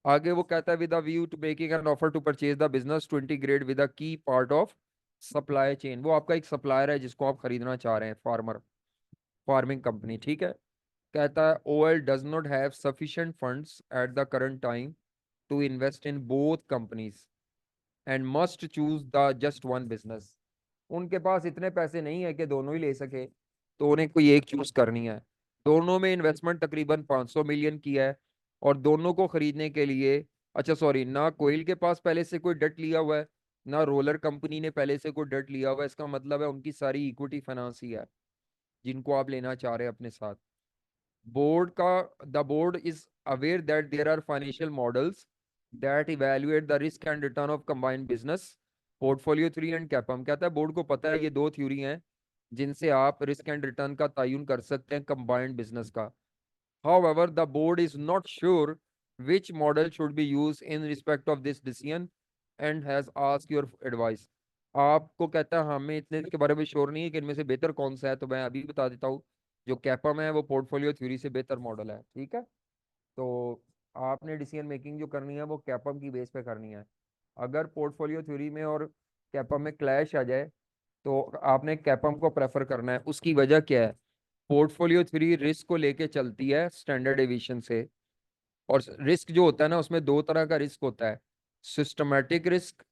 आगे वो कहता है with a view to making an offer to purchase the business to integrate with a key part of supply chain. वो आपका एक सप्लायर है जिसको आप खरीदना चाह रहे हैं, फार्मिंग कंपनी, ठीक है। कहता है OL does not have sufficient funds at the current time to invest in both companies and must choose the just one business. उनके पास इतने पैसे नहीं है कि दोनों ही ले सके, तो उन्हें कोई एक चूज करनी है। दोनों में इन्वेस्टमेंट तकरीबन 500 मिलियन की है, और दोनों को खरीदने के लिए, अच्छा सॉरी, ना कोयल के पास पहले से कोई डेट लिया हुआ है, ना रोलर कंपनी ने पहले से कोई डेट लिया हुआ है। इसका मतलब है उनकी सारी इक्विटी फाइनेंस ही है जिनको आप लेना चाह रहे हैं अपने साथ। बोर्ड का the board is aware that there are financial models that evaluate the risk and return of combined business portfolio three and CAPM. कहता है बोर्ड को पता है ये दो थ्योरी हैं जिनसे आप रिस्क एंड रिटर्न का तयन कर सकते हैं कंबाइंड बिजनेस का। However, the board is not sure which model should be used in respect of this decision and has asked your advice. आपको कहता है हमें इतने इसके बारे में श्योर नहीं है कि इनमें से बेहतर कौन सा है, तो मैं अभी बता देता हूँ। जो कैपम है वो पोर्टफोलियो थ्योरी से बेहतर मॉडल है, ठीक है। तो आपने डिसीजन मेकिंग जो करनी है वो कैपम की बेस पे करनी है। अगर पोर्टफोलियो थ्योरी में और कैपम में क्लैश आ जाए तो आपने कैपम को प्रेफर करना है। उसकी वजह क्या है, पोर्टफोलियो थ्योरी रिस्क को लेके चलती है स्टैंडर्ड डेविएशन से, और रिस्क जो होता है ना उसमें दो तरह का रिस्क होता है, सिस्टमैटिक रिस्क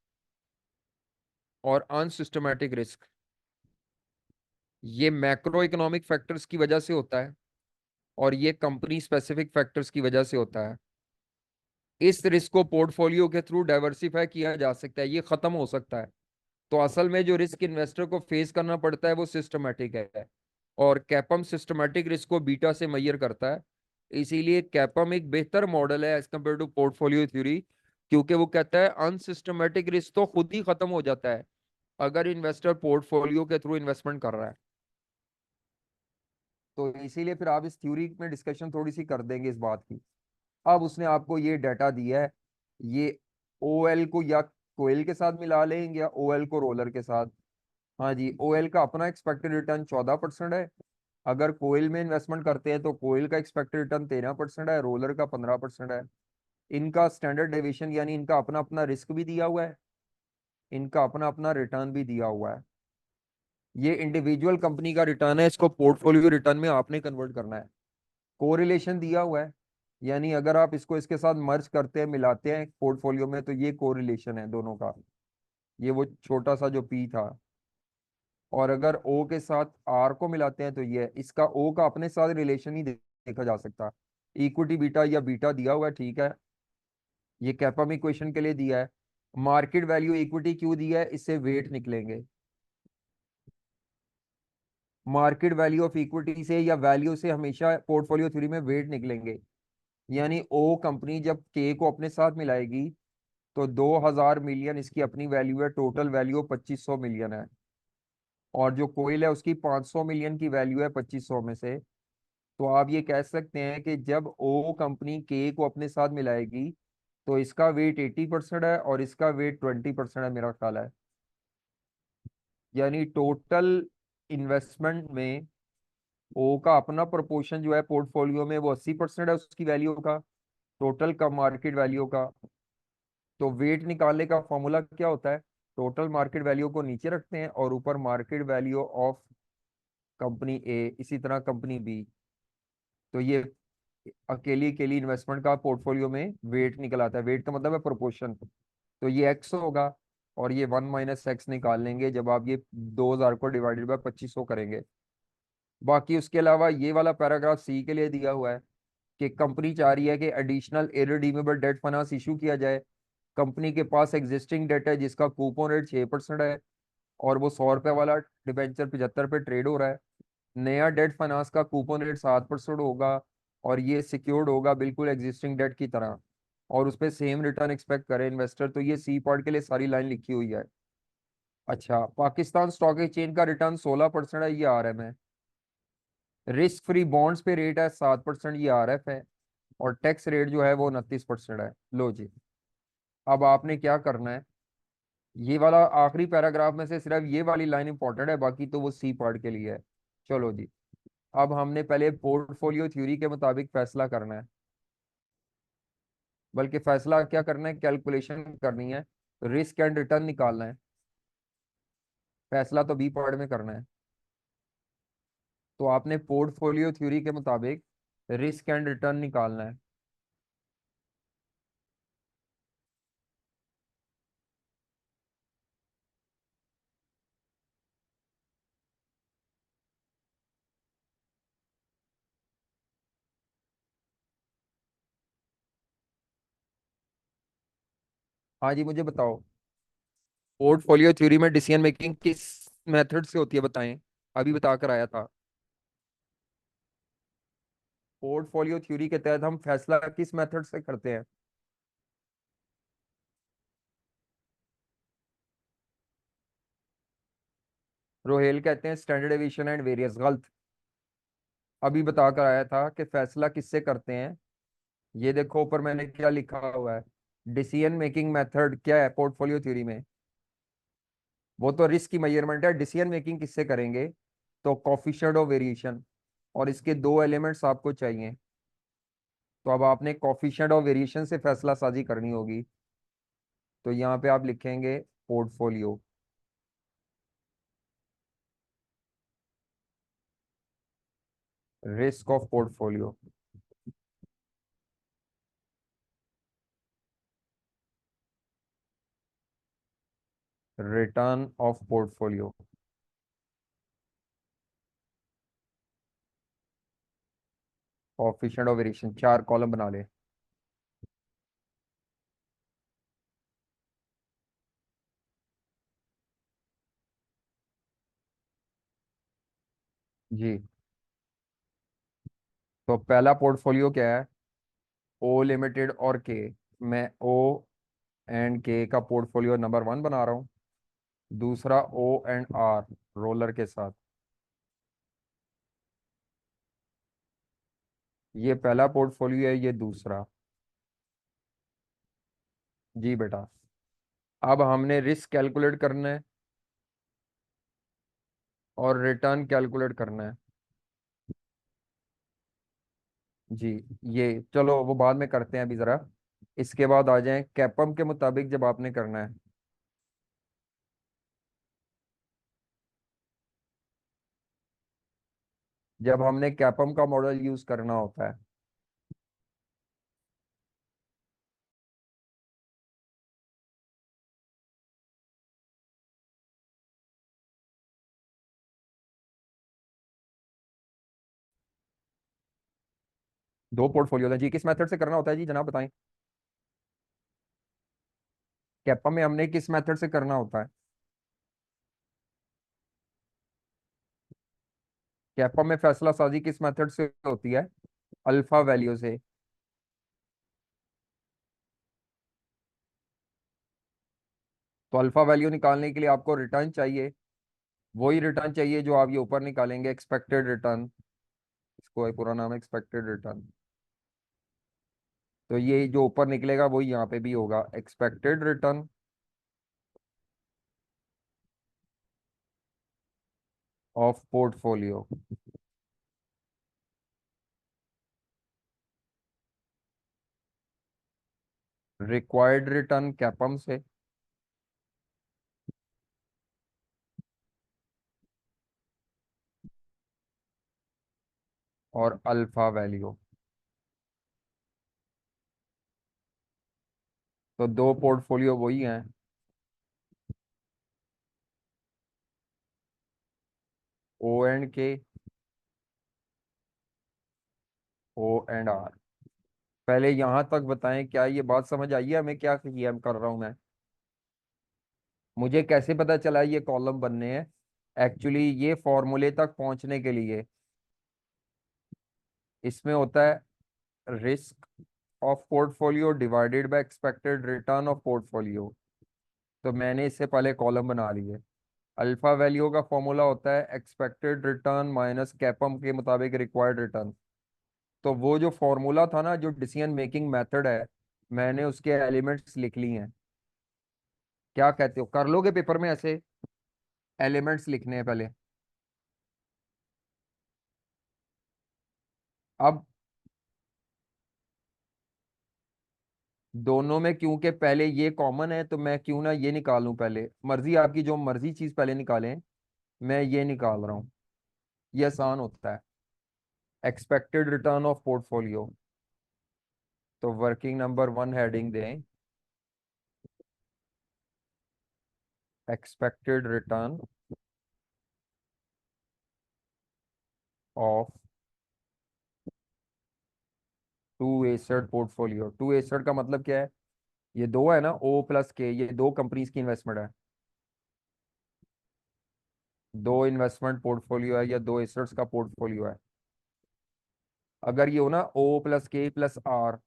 और अनसिस्टमैटिक रिस्क। ये मैक्रो इकोनॉमिक फैक्टर्स की वजह से होता है और ये कंपनी स्पेसिफिक फैक्टर्स की वजह से होता है। इस रिस्क को पोर्टफोलियो के थ्रू डाइवर्सिफाई किया जा सकता है, ये खत्म हो सकता है। तो असल में जो रिस्क इन्वेस्टर को फेस करना पड़ता है वो सिस्टमेटिक है, और कैपम सिस्टमेटिक रिस्क को बीटा से मेजर करता है। इसीलिए कैपम एक बेहतर मॉडल है as compared to portfolio theory, क्योंकि वो कहता है अनसिस्टमेटिक रिस्क तो खुद ही खत्म हो जाता है अगर इन्वेस्टर पोर्टफोलियो के थ्रू इन्वेस्टमेंट कर रहा है। तो इसीलिए फिर आप इस थ्योरी में डिस्कशन थोड़ी सी कर देंगे इस बात की। अब उसने आपको ये डाटा दिया है, ये ओएल को या कोयल के साथ मिला लें या ओएल को रोलर के साथ। हाँ जी, ओएल का अपना एक्सपेक्टेड रिटर्न 14% है। अगर कोयल में इन्वेस्टमेंट करते हैं तो कोयल का एक्सपेक्टेड रिटर्न 13% है, रोलर का 15% है। इनका स्टैंडर्ड डेविएशन यानी इनका अपना अपना रिस्क भी दिया हुआ है, इनका अपना अपना रिटर्न भी दिया हुआ है। ये इंडिविजुअल कंपनी का रिटर्न है, इसको पोर्टफोलियो रिटर्न में आपने कन्वर्ट करना है। कोरिलेशन दिया हुआ है, यानी अगर आप इसको इसके साथ मर्ज करते हैं, मिलाते हैं पोर्टफोलियो में, तो ये कोरिलेशन है दोनों का, ये वो छोटा सा जो पी था। और अगर ओ के साथ आर को मिलाते हैं तो ये इसका ओ का अपने साथ रिलेशन ही देखा जा सकता। इक्विटी बीटा या बीटा दिया हुआ है, ठीक है, ये कैपम इक्वेशन के लिए दिया है। मार्केट वैल्यू इक्विटी क्यों दिया है, इससे वेट निकलेंगे। मार्केट वैल्यू ऑफ इक्विटी से या वैल्यू से हमेशा पोर्टफोलियो थ्योरी में वेट निकलेंगे। यानी ओ कंपनी जब के को अपने साथ मिलाएगी तो 2000 मिलियन इसकी अपनी वैल्यू है, टोटल वैल्यू 2500 मिलियन है। और जो कोयल है उसकी 500 मिलियन की वैल्यू है 2500 में से। तो आप ये कह सकते हैं कि जब ओ कंपनी के को अपने साथ मिलाएगी तो इसका वेट 80% है और इसका वेट 20% है, मेरा ख्याल है। यानी टोटल इन्वेस्टमेंट में ओ का अपना प्रोपोर्शन जो है पोर्टफोलियो में वो 80% है उसकी वैल्यू का, टोटल का मार्केट वैल्यू का। तो वेट निकालने का फॉर्मूला क्या होता है, टोटल मार्केट वैल्यू को नीचे रखते हैं और ऊपर मार्केट वैल्यू ऑफ कंपनी ए, इसी तरह कंपनी बी। तो ये अकेली अकेली इन्वेस्टमेंट का पोर्टफोलियो में वेट निकल आता है, वेट का मतलब है प्रोपोर्शन। तो ये एक्स होगा और ये 1 - एक्स निकाल लेंगे जब आप ये 2000 को डिवाइडेड बाय 2500 करेंगे। बाकी उसके अलावा ये वाला पैराग्राफ सी के लिए दिया हुआ है कि कंपनी चाह रही है कि additional irredeemable debt finance issue किया जाए। कंपनी के पास एग्जिस्टिंग डेट है जिसका कूपन रेट 6% है और वो 100 रुपये वाला डिबेंचर 75 पे ट्रेड हो रहा है। नया डेट फाइनेंस का कूपन रेट 7% होगा और ये सिक्योर्ड होगा बिल्कुल एग्जिस्टिंग डेट की तरह, और उस पर सेम रिटर्न एक्सपेक्ट करे इन्वेस्टर। तो ये सी पार्ट के लिए सारी लाइन लिखी हुई है। अच्छा, पाकिस्तान स्टॉक एक्सचेंज का रिटर्न 16% है, ये आरएम है। रिस्क फ्री बॉन्ड्स पे रेट है 7%, ये आरएफ है। और टैक्स रेट जो है वो 29% है। लो जी, अब आपने क्या करना है, ये वाला आखिरी पैराग्राफ में से सिर्फ ये वाली लाइन इंपॉर्टेंट है, बाकी तो वो सी पार्ट के लिए है। चलो जी, अब हमने पहले पोर्टफोलियो थ्योरी के मुताबिक फैसला करना है, बल्कि फैसला क्या करना है, कैलकुलेशन करनी है, रिस्क एंड रिटर्न निकालना है। फैसला तो बी पार्ट में करना है। तो आपने पोर्टफोलियो थ्योरी के मुताबिक रिस्क एंड रिटर्न निकालना है। हाँ जी, मुझे बताओ, पोर्टफोलियो थ्योरी में डिसीजन मेकिंग किस मेथड से होती है बताएं, अभी बता कर आया था। पोर्टफोलियो थ्योरी के तहत हम फैसला किस मेथड से करते हैं। रोहेल कहते हैं स्टैंडर्ड डेविएशन एंड वेरियंस, गलत। अभी बता कर आया था कि फैसला किससे करते हैं। ये देखो ऊपर मैंने क्या लिखा हुआ है, डिसीजन मेकिंग मेथड क्या है पोर्टफोलियो थ्योरी में, वो तो रिस्क की मेजरमेंट है। डिसीजन मेकिंग किससे करेंगे, तो कॉफिशिएंट ऑफ वेरिएशन, और इसके दो एलिमेंट्स आपको चाहिए। तो अब आपने कॉफिशिएंट ऑफ वेरिएशन से फैसला साजी करनी होगी। तो यहाँ पे आप लिखेंगे portfolio, risk of portfolio, return of portfolio, coefficient of variation, 4 column बना ले। जी, तो पहला पोर्टफोलियो क्या है? ओ लिमिटेड और के। मैं ओ एंड के का पोर्टफोलियो नंबर 1 बना रहा हूँ। दूसरा ओ एंड आर रोलर के साथ। ये पहला पोर्टफोलियो है, ये दूसरा। जी बेटा, अब हमने रिस्क कैलकुलेट करना है और रिटर्न कैलकुलेट करना है। जी, ये चलो वो बाद में करते हैं, अभी जरा इसके बाद आ जाएं कैपम के मुताबिक जब आपने करना है। जब हमने कैपम का मॉडल यूज करना होता है। दो पोर्टफोलियो हैं जी, किस मेथड से करना होता है जी जनाब बताएं? कैपम में हमने किस मेथड से करना होता है? कैपम में फैसला साजी किस मेथड से होती है? अल्फा वैल्यू से। तो अल्फा वैल्यू निकालने के लिए आपको रिटर्न चाहिए। वही रिटर्न चाहिए जो आप ये ऊपर निकालेंगे, एक्सपेक्टेड रिटर्न। इसको एक पूरा नाम है एक्सपेक्टेड रिटर्न। तो ये जो ऊपर निकलेगा वही यहाँ पे भी होगा, expected return of portfolio. Required return कैपम से और अल्फा वैल्यू। तो दो पोर्टफोलियो वही हैं, ओ एंड के, ओ एंड आर। पहले यहां तक बताएं, क्या ये बात समझ आई है हमें क्या किया कर रहा हूं मैं? मुझे कैसे पता चला ये कॉलम बनने हैं? एक्चुअली ये फॉर्मूले तक पहुंचने के लिए इसमें होता है risk of portfolio divided by expected return of portfolio. तो मैंने इससे पहले कॉलम बना लिए। अल्फा वैल्यू का फॉर्मूला होता है एक्सपेक्टेड रिटर्न माइनस कैपम के मुताबिक रिक्वायर्ड रिटर्न। तो वो जो फॉर्मूला था ना, जो डिसीजन मेकिंग मेथड है, मैंने उसके एलिमेंट्स लिख लिए हैं। क्या कहते हो, कर लोगे पेपर में ऐसे एलिमेंट्स लिखने हैं पहले? अब दोनों में क्योंकि पहले ये कॉमन है, तो मैं क्यों ना ये निकालूं पहले, मर्जी आपकी, जो मर्जी चीज पहले निकालें। मैं ये निकाल रहा हूँ, ये आसान होता है। Expected return of portfolio. तो वर्किंग नंबर 1 हेडिंग दें, expected return of two asset portfolio. Two asset का मतलब क्या है? ये दो है ना, ओ प्लस के, ये दो कंपनीज की इन्वेस्टमेंट है। दो इन्वेस्टमेंट पोर्टफोलियो है या दो एसेट्स का पोर्टफोलियो है। अगर ये हो ना ओ प्लस के प्लस आर,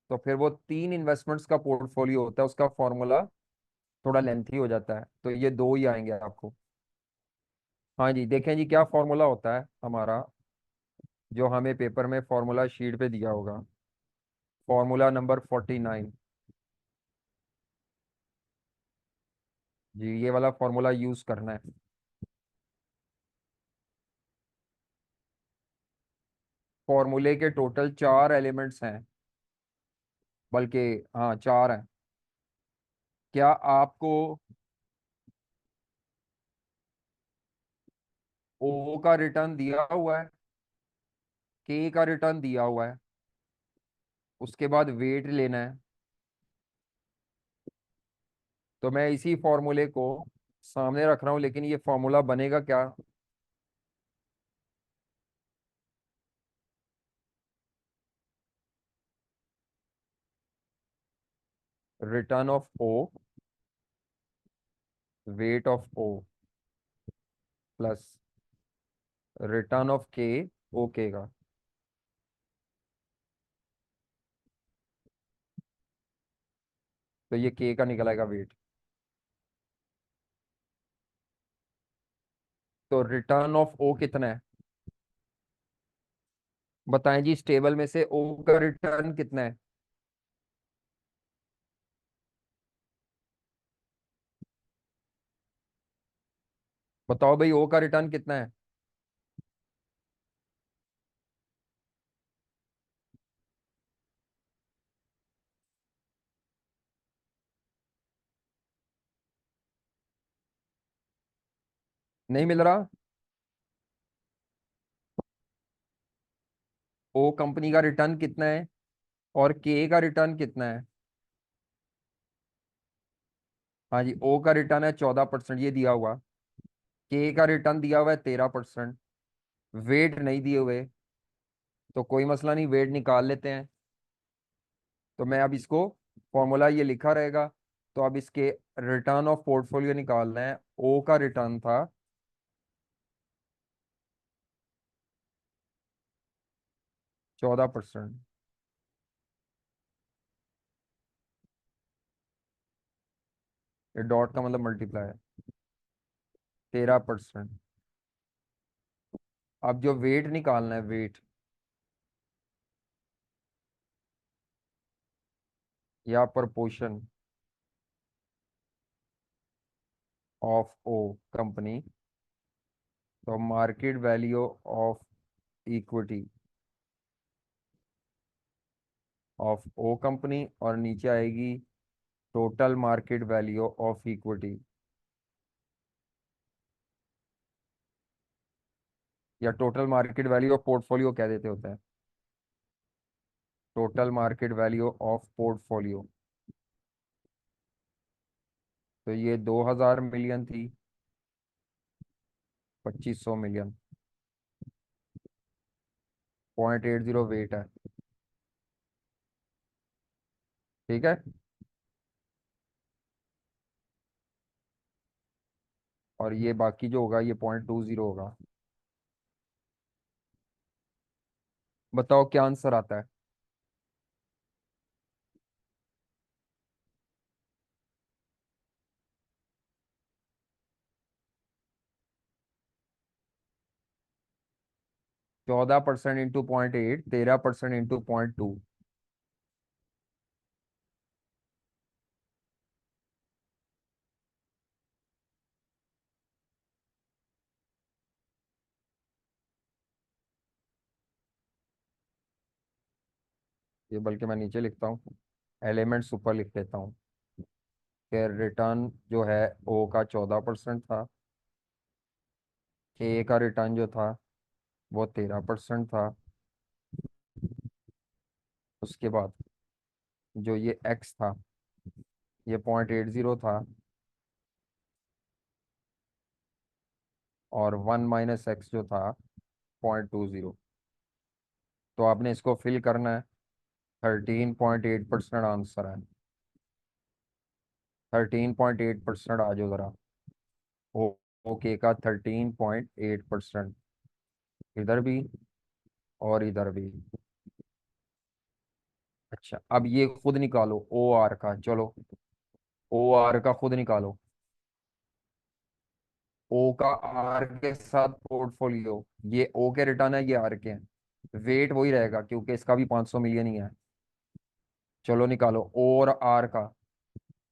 तो फिर वो तीन इन्वेस्टमेंट्स का पोर्टफोलियो होता है, उसका फॉर्मूला थोड़ा लेंथी हो जाता है, तो ये दो ही आएंगे आपको। हाँ जी, देखें जी क्या फॉर्मूला होता है हमारा, जो हमें पेपर में फॉर्मूला शीट पे दिया होगा। Formula number 49। जी, ये वाला फॉर्मूला यूज करना है। फॉर्मूले के टोटल 4 एलिमेंट्स हैं, बल्कि हाँ 4 हैं। क्या आपको ओ का रिटर्न दिया हुआ है, के का रिटर्न दिया हुआ है, उसके बाद वेट लेना है। तो मैं इसी फॉर्मूले को सामने रख रहा हूँ, लेकिन ये फॉर्मूला बनेगा क्या? Return of O, weight of O plus return of K okay का। तो ये के का निकल आएगा वेट। तो रिटर्न ऑफ ओ कितना है बताएं जी, इस टेबल में से ओ का रिटर्न कितना है? बताओ भाई, ओ का रिटर्न कितना है? नहीं मिल रहा। ओ कंपनी का रिटर्न कितना है और के का रिटर्न कितना है? हाँ जी, ओ का रिटर्न है 14%, ये दिया हुआ। के का रिटर्न दिया हुआ है 13%। वेट नहीं दिए हुए, तो कोई मसला नहीं, वेट निकाल लेते हैं। तो मैं अब इसको, फॉर्मूला ये लिखा रहेगा। तो अब इसके रिटर्न ऑफ पोर्टफोलियो निकालना है। ओ का रिटर्न था 14%। ये डॉट का मतलब मल्टीप्लाई है। 13%। अब जो वेट निकालना है, वेट या प्रपोर्शन ऑफ ओ कंपनी, तो market value of equity of O company, और नीचे आएगी total market value of equity, या total market value of portfolio कह देते होते हैं। Total market value of portfolio. तो ये 2000 मिलियन थी, 2500 मिलियन। 0.80 वेट है। ठीक है। और ये बाकी जो होगा ये 0.20 होगा। बताओ क्या आंसर आता है? 14% इंटू 0.8, 13% इंटू 0.2। ये बल्कि मैं नीचे लिखता हूँ, एलिमेंट्स ऊपर लिख देता हूँ कि रिटर्न जो है ओ का 14% था, ए का रिटर्न जो था वो 13% था। उसके बाद जो ये एक्स था ये 0.80 था, और 1 - एक्स जो था 0.20। तो आपने इसको फिल करना है। 13.8% आंसर है। 13.8% आ जाओ जरा। ओ ओके का 13.8%, इधर भी और इधर भी। अच्छा, अब ये खुद निकालो ओ आर का, चलो ओ आर का खुद निकालो। ओ का आर के साथ पोर्टफोलियो, ये ओ के रिटर्न है, ये आर के हैं। वेट वही रहेगा क्योंकि इसका भी 500 मिलियन ही है। चलो निकालो ओ और आर का।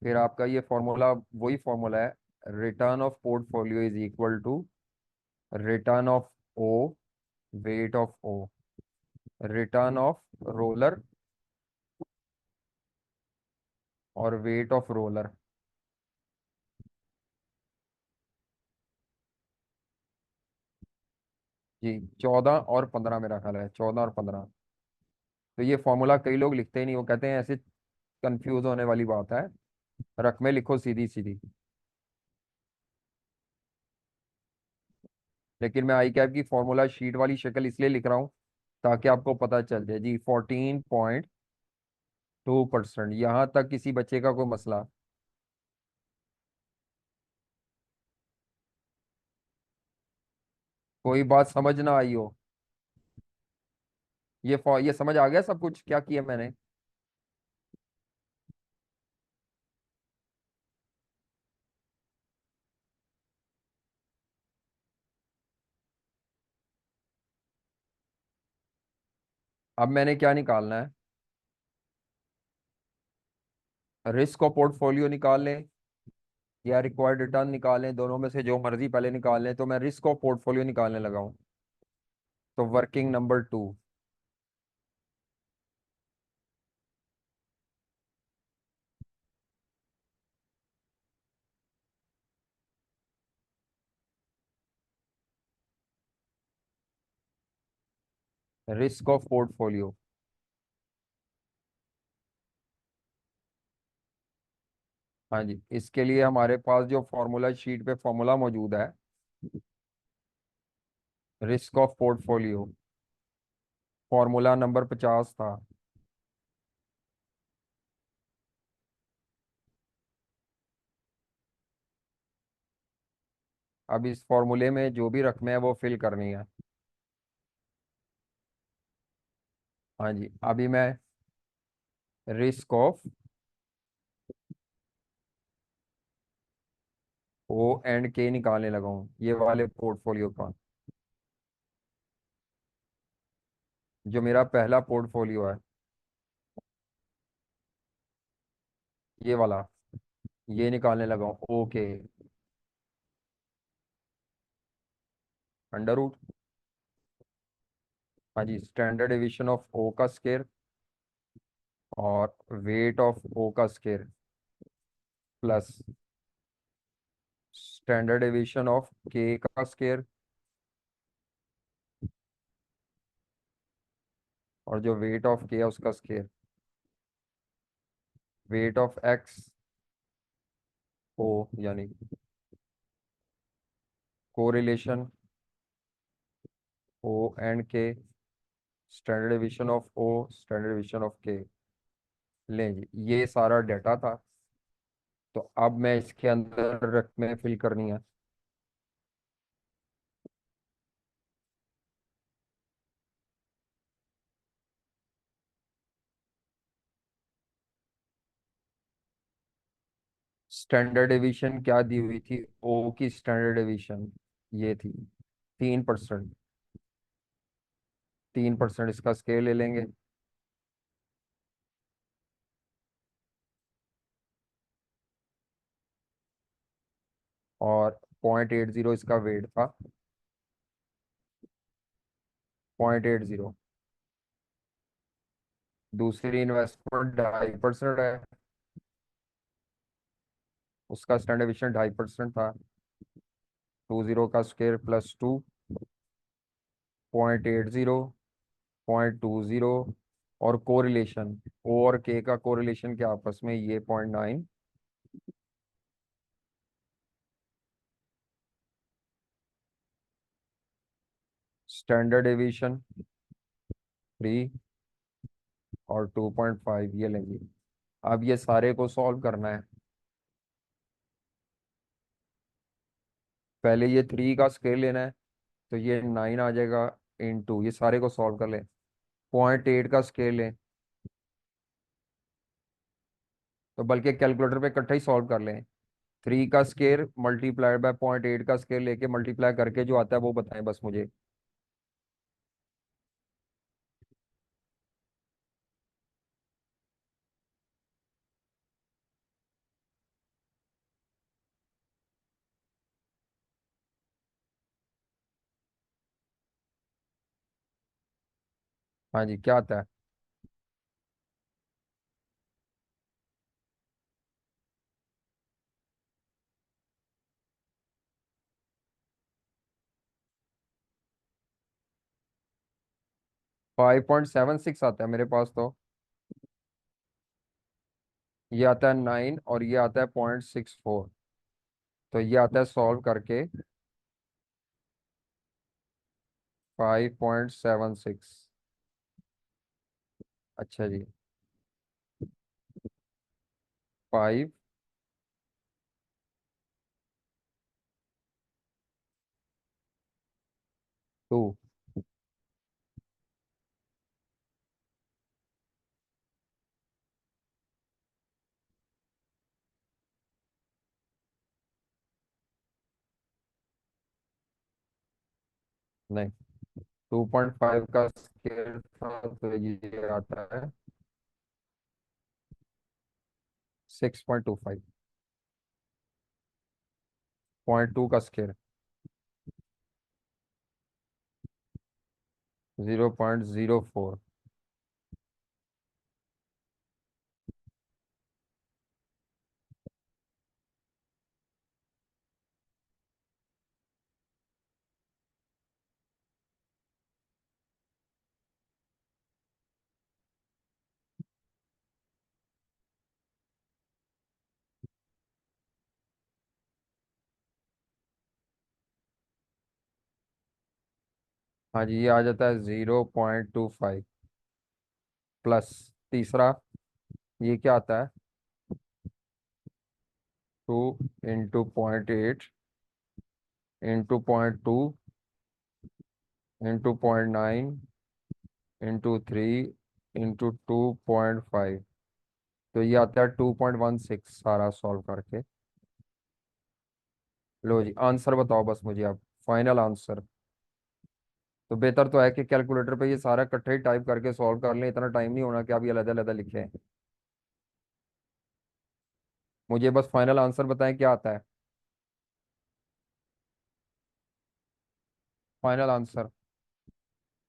फिर आपका ये फॉर्मूला वही फॉर्मूला है, return of portfolio is equal to return of O, weight of O, return of roller और वेट ऑफ रोलर। जी, 14 और 15 मेरा ख्याल है, 14 और 15। तो ये फॉर्मूला कई लोग लिखते ही नहीं, वो कहते हैं ऐसे कंफ्यूज होने वाली बात है, रकमें लिखो सीधी सीधी। लेकिन मैं आई कैप की फॉर्मूला शीट वाली शक्ल इसलिए लिख रहा हूँ ताकि आपको पता चल जाए जी। 14.2%, यहाँ तक किसी बच्चे का कोई मसला? कोई बात समझ ना आई हो। ये समझ आ गया सब कुछ क्या किया मैंने। अब मैंने क्या निकालना है? रिस्क और पोर्टफोलियो निकाल लें या रिक्वायर्ड रिटर्न निकाल लें, दोनों में से जो मर्जी पहले निकाल लें। तो मैं रिस्क और पोर्टफोलियो निकालने लगा हूं। तो working number 2, risk of portfolio. हाँ जी, इसके लिए हमारे पास जो फॉर्मूला शीट पे फॉर्मूला मौजूद है, risk of portfolio, formula number 50 था। अब इस फॉर्मूले में जो भी रकमें है वो फिल करनी है। हाँ जी, अभी मैं रिस्क ऑफ O&K निकालने लगा हूँ, ये वाले पोर्टफोलियो का। जो मेरा पहला पोर्टफोलियो है, ये वाला, ये निकालने लगा हूँ। Okay, under root. हाँ जी, स्टैंडर्ड डिवीजन ऑफ ओ का स्केयर और वेट ऑफ ओ का square plus standard division of K का स्केयर और जो वेट ऑफ के है उसका square, weight of X O, यानी correlation O&K, standard division of O, standard division of K. लें जी, ये सारा डाटा था। तो अब मैं इसके अंदर रकमें फिल करनी है। स्टैंडर्ड डिवीजन क्या दी हुई थी? ओ की स्टैंडर्ड डिवीजन ये थी 3%। 3% इसका स्केल ले लेंगे और 0.80 इसका वेट था। 0.80। दूसरी इन्वेस्टमेंट 2.5% है, उसका स्टैंडर्ड डिवीजन 2.5% था। 20 का स्केयर प्लस 2, 0.80, 0.20 और कोरिलेशन ओ और के का कोरिलेशन क्या आपस में, ये 0.9। स्टैंडर्ड डिवीजन 3 और 2.5 ये लेंगे। अब ये सारे को सॉल्व करना है। पहले ये 3 का स्केल लेना है, तो ये 9 आ जाएगा इनटू, ये सारे को सॉल्व कर लें। 0.8 का स्केल लें, तो बल्कि कैलकुलेटर पे इकट्ठा ही सॉल्व कर लें। 3 का स्केल मल्टीप्लाइड बाय 0.8 का स्केल लेके मल्टीप्लाई करके जो आता है वो बताएं बस मुझे। हाँ जी, क्या आता है? 5.76 आता है मेरे पास तो। ये आता है 9 और ये आता है 0.64। तो ये आता है सॉल्व करके 5.76। अच्छा जी, 5 2। नहीं, 2.5 का स्केयर था तो ये आता है 6.25। 0.2 का स्केयर 0.04। हाँ जी, ये आ जाता है 0.25 प्लस तीसरा, ये क्या आता है 2 into 0.8 into 0.2 into 0.9 into 3 into 2.5। तो ये आता है 2.16 सारा सॉल्व करके। लो जी, आंसर बताओ बस मुझे आप, फाइनल आंसर। तो बेहतर तो है कि कैलकुलेटर पे ये सारा इकट्ठे ही टाइप करके सॉल्व कर लें, इतना टाइम नहीं होना कि आप ये अलग अलग लिखें। मुझे बस फाइनल आंसर बताएं क्या आता है। Final answer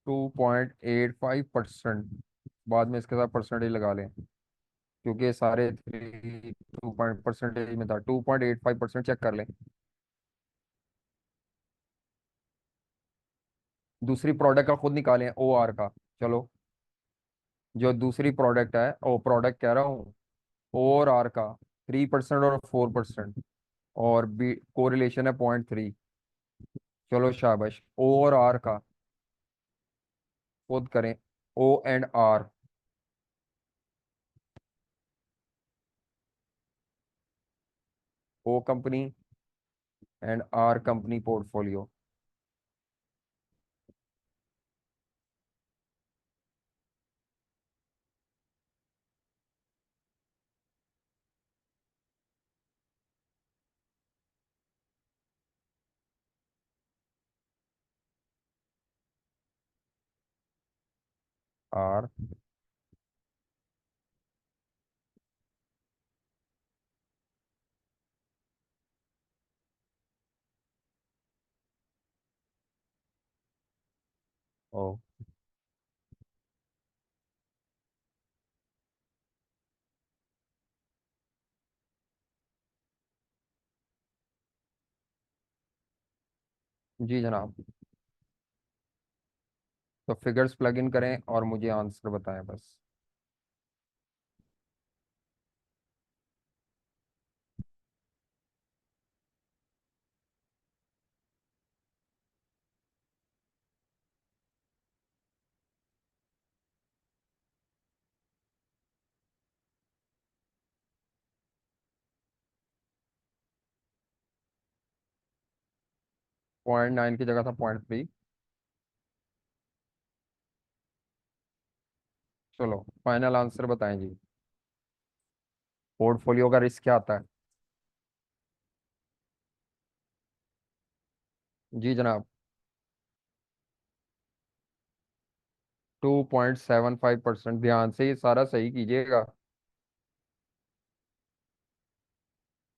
2.85%। बाद में इसके साथ परसेंटेज लगा लें, क्योंकि ये सारे 2 परसेंटेज में था। 2.85% चेक कर लें। दूसरी प्रोडक्ट का खुद निकालें, ओ आर का। चलो, जो दूसरी प्रोडक्ट है, ओ प्रोडक्ट कह रहा हूँ, ओ और आर का 3% और 4%, और बी कोरिलेशन है 0.3। चलो शाबाश, ओ और आर का खुद करें। O and R, O company and R company portfolio. R, O, जी जनाब। तो फिगर्स प्लग इन करें और मुझे आंसर बताएं बस। 0.9 की जगह था 0.3। चलो फाइनल आंसर बताएं जी। पोर्टफोलियो का रिस्क क्या आता है? जी जनाब, 2.75%। ध्यान से ये सारा सही कीजिएगा।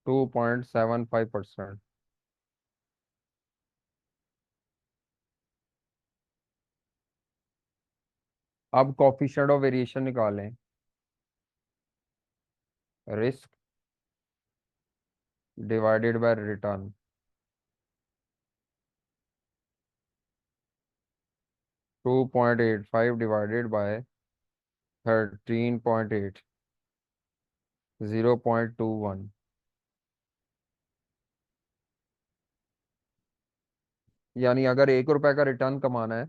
2.75%। अब कॉफिशिएंट ऑफ वेरिएशन निकालें। Risk divided by return. 2.85 divided by 13.8, 0.21। यानी अगर 1 रुपए का रिटर्न कमाना है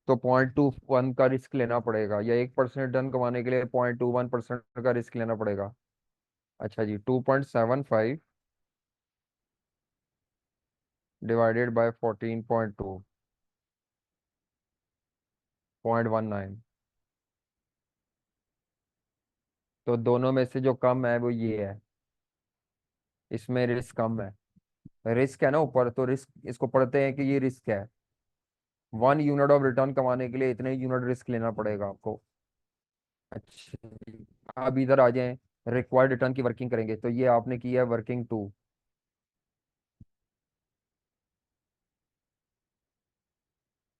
तो 0.21 का रिस्क लेना पड़ेगा, या 1% रिटर्न कमाने के लिए 0.21% का रिस्क लेना पड़ेगा। अच्छा जी, 2.75 डिवाइडेड बाय 14.2। 0.19। तो दोनों में से जो कम है वो ये है, इसमें रिस्क कम है। रिस्क है ना ऊपर, तो रिस्क इसको पढ़ते हैं कि ये रिस्क है। 1 यूनिट ऑफ रिटर्न कमाने के लिए इतने यूनिट रिस्क लेना पड़ेगा आपको। अच्छा जी, अब इधर आ जाएं, रिक्वायर्ड रिटर्न की वर्किंग करेंगे। तो ये आपने की है वर्किंग 2,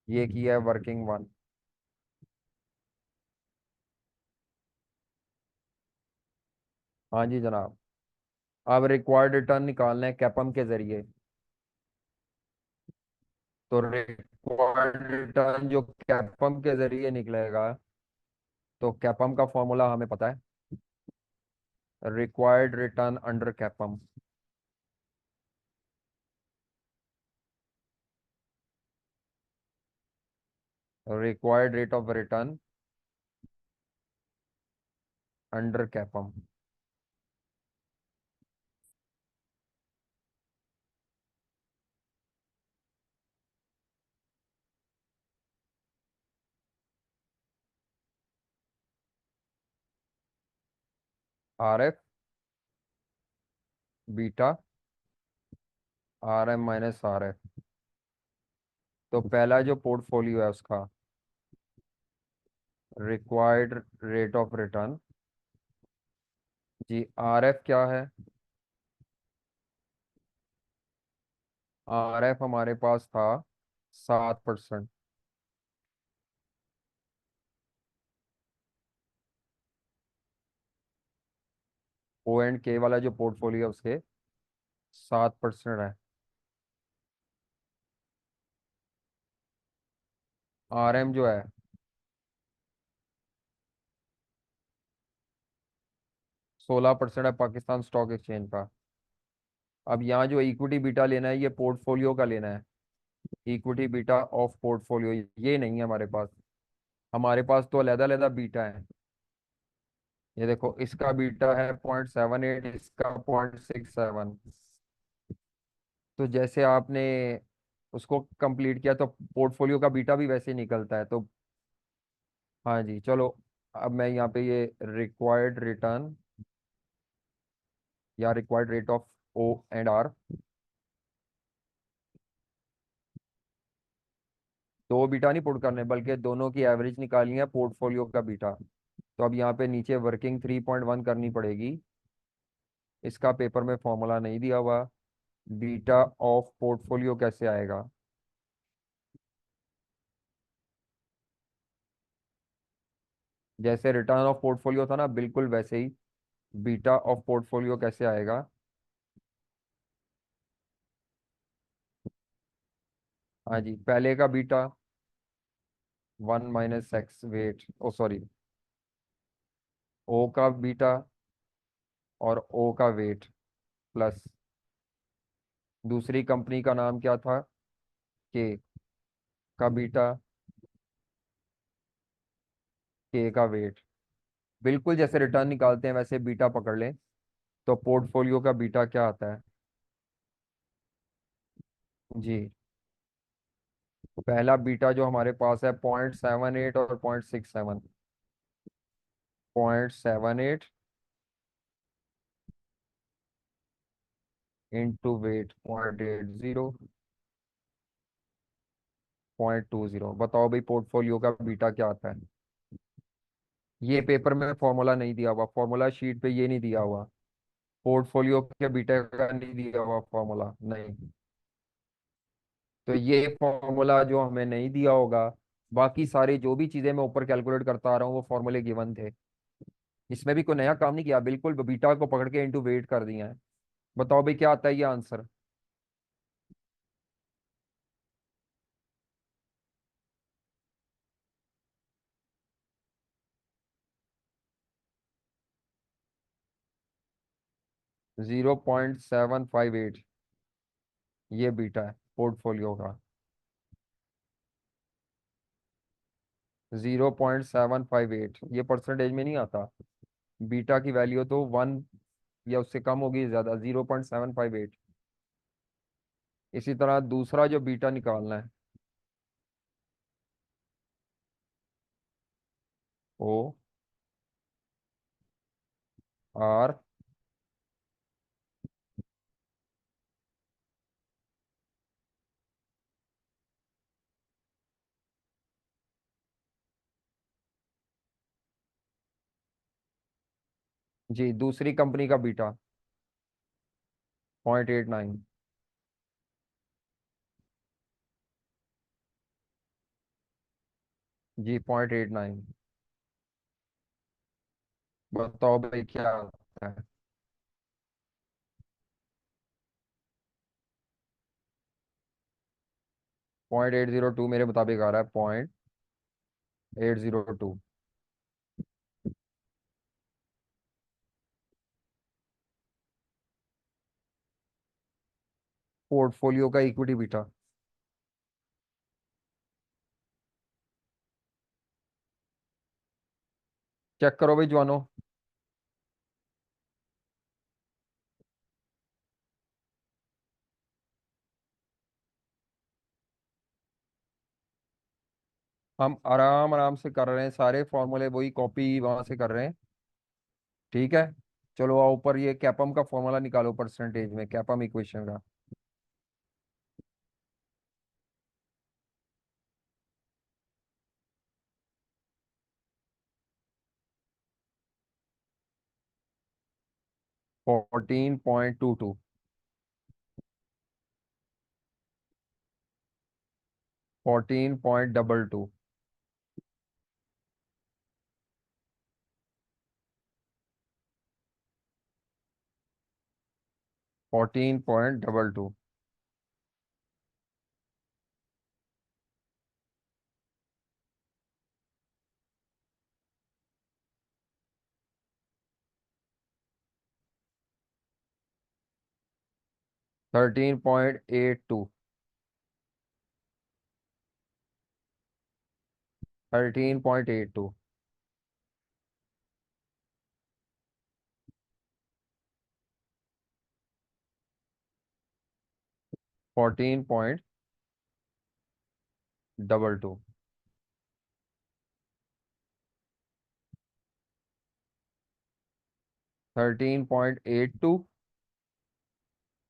ये की है वर्किंग 1। हाँ जी जनाब। अब रिक्वायर्ड रिटर्न निकालना है कैपम के जरिए। तो रिक्वायर्ड रिटर्न जो कैपम के जरिए निकलेगा, तो कैपम का फॉर्मूला हमें पता है, required return under CAPM. Required rate of return under CAPM. R F beta RM-RF। तो पहला जो पोर्टफोलियो है उसका रिक्वायर्ड रेट ऑफ रिटर्न, जी RF क्या है? RF हमारे पास था 7%। O&K वाला जो पोर्टफोलियो है उसके 7% है। RM जो है 16% है पाकिस्तान स्टॉक एक्सचेंज का। अब यहाँ जो इक्विटी बीटा लेना है ये पोर्टफोलियो का लेना है, इक्विटी बीटा ऑफ पोर्टफोलियो, ये नहीं है हमारे पास। हमारे पास तो अलग अलग बीटा है। ये देखो, इसका बीटा है 0.78, इसका 0.67। तो जैसे आपने उसको कंप्लीट किया तो पोर्टफोलियो का बीटा भी वैसे ही निकलता है। तो हाँ जी चलो, अब मैं यहाँ पे ये रिक्वायर्ड रिटर्न या रिक्वायर्ड रेट ऑफ O&R, दो बीटा नहीं पुट करने बल्कि दोनों की एवरेज निकालनी है पोर्टफोलियो का बीटा। तो अब यहाँ पे नीचे वर्किंग 3.1 करनी पड़ेगी। इसका पेपर में फॉर्मूला नहीं दिया हुआ। बीटा ऑफ पोर्टफोलियो कैसे आएगा? जैसे रिटर्न ऑफ पोर्टफोलियो था ना, बिल्कुल वैसे ही बीटा ऑफ पोर्टफोलियो कैसे आएगा? हाँ जी, पहले का बीटा 1 - X वेट, ओ सॉरी, ओ का बीटा और ओ का वेट प्लस दूसरी कंपनी का नाम क्या था, के का बीटा, के का वेट। बिल्कुल जैसे रिटर्न निकालते हैं वैसे बीटा पकड़ लें। तो पोर्टफोलियो का बीटा क्या आता है जी? पहला बीटा जो हमारे पास है 0.78 और 0.67। 0.78 इंटू वेट 0.80, 0.20। बताओ भाई पोर्टफोलियो का बीटा क्या आता है? ये पेपर में फॉर्मूला नहीं दिया हुआ, फॉर्मूला शीट पे ये नहीं दिया हुआ। पोर्टफोलियो के बीटा का नहीं दिया हुआ फॉर्मूला, नहीं। तो ये फॉर्मूला जो हमें नहीं दिया होगा, बाकी सारी जो भी चीजें मैं ऊपर कैलकुलेट करता आ रहा हूँ वो फॉर्मूले गिवन थे। इसमें भी कोई नया काम नहीं किया, बिल्कुल बीटा को पकड़ के इंटू वेट कर दिया है। बताओ भाई क्या आता है ये आंसर? 0.758, ये बीटा है पोर्टफोलियो का। 0.758 ये परसेंटेज में नहीं आता। बीटा की वैल्यू तो 1 या उससे कम होगी, ज्यादा 0.758। इसी तरह दूसरा जो बीटा निकालना है, ओ आर जी, दूसरी कंपनी का बीटा 0.89। जी 0.89। बताओ भाई क्या आता है। 0.802 मेरे मुताबिक आ रहा है, 0.802। पोर्टफोलियो का इक्विटी बीटा। चेक करो भाई जवानो। हम आराम आराम से कर रहे हैं, सारे फॉर्मूले वही कॉपी वहां से कर रहे हैं। ठीक है। चलो आओ ऊपर, ये कैपम का फॉर्मूला निकालो परसेंटेज में, कैपम इक्वेशन का। Fourteen point two two 14.22। 14.22। 13.82। 13.82। 14.22। 13.82।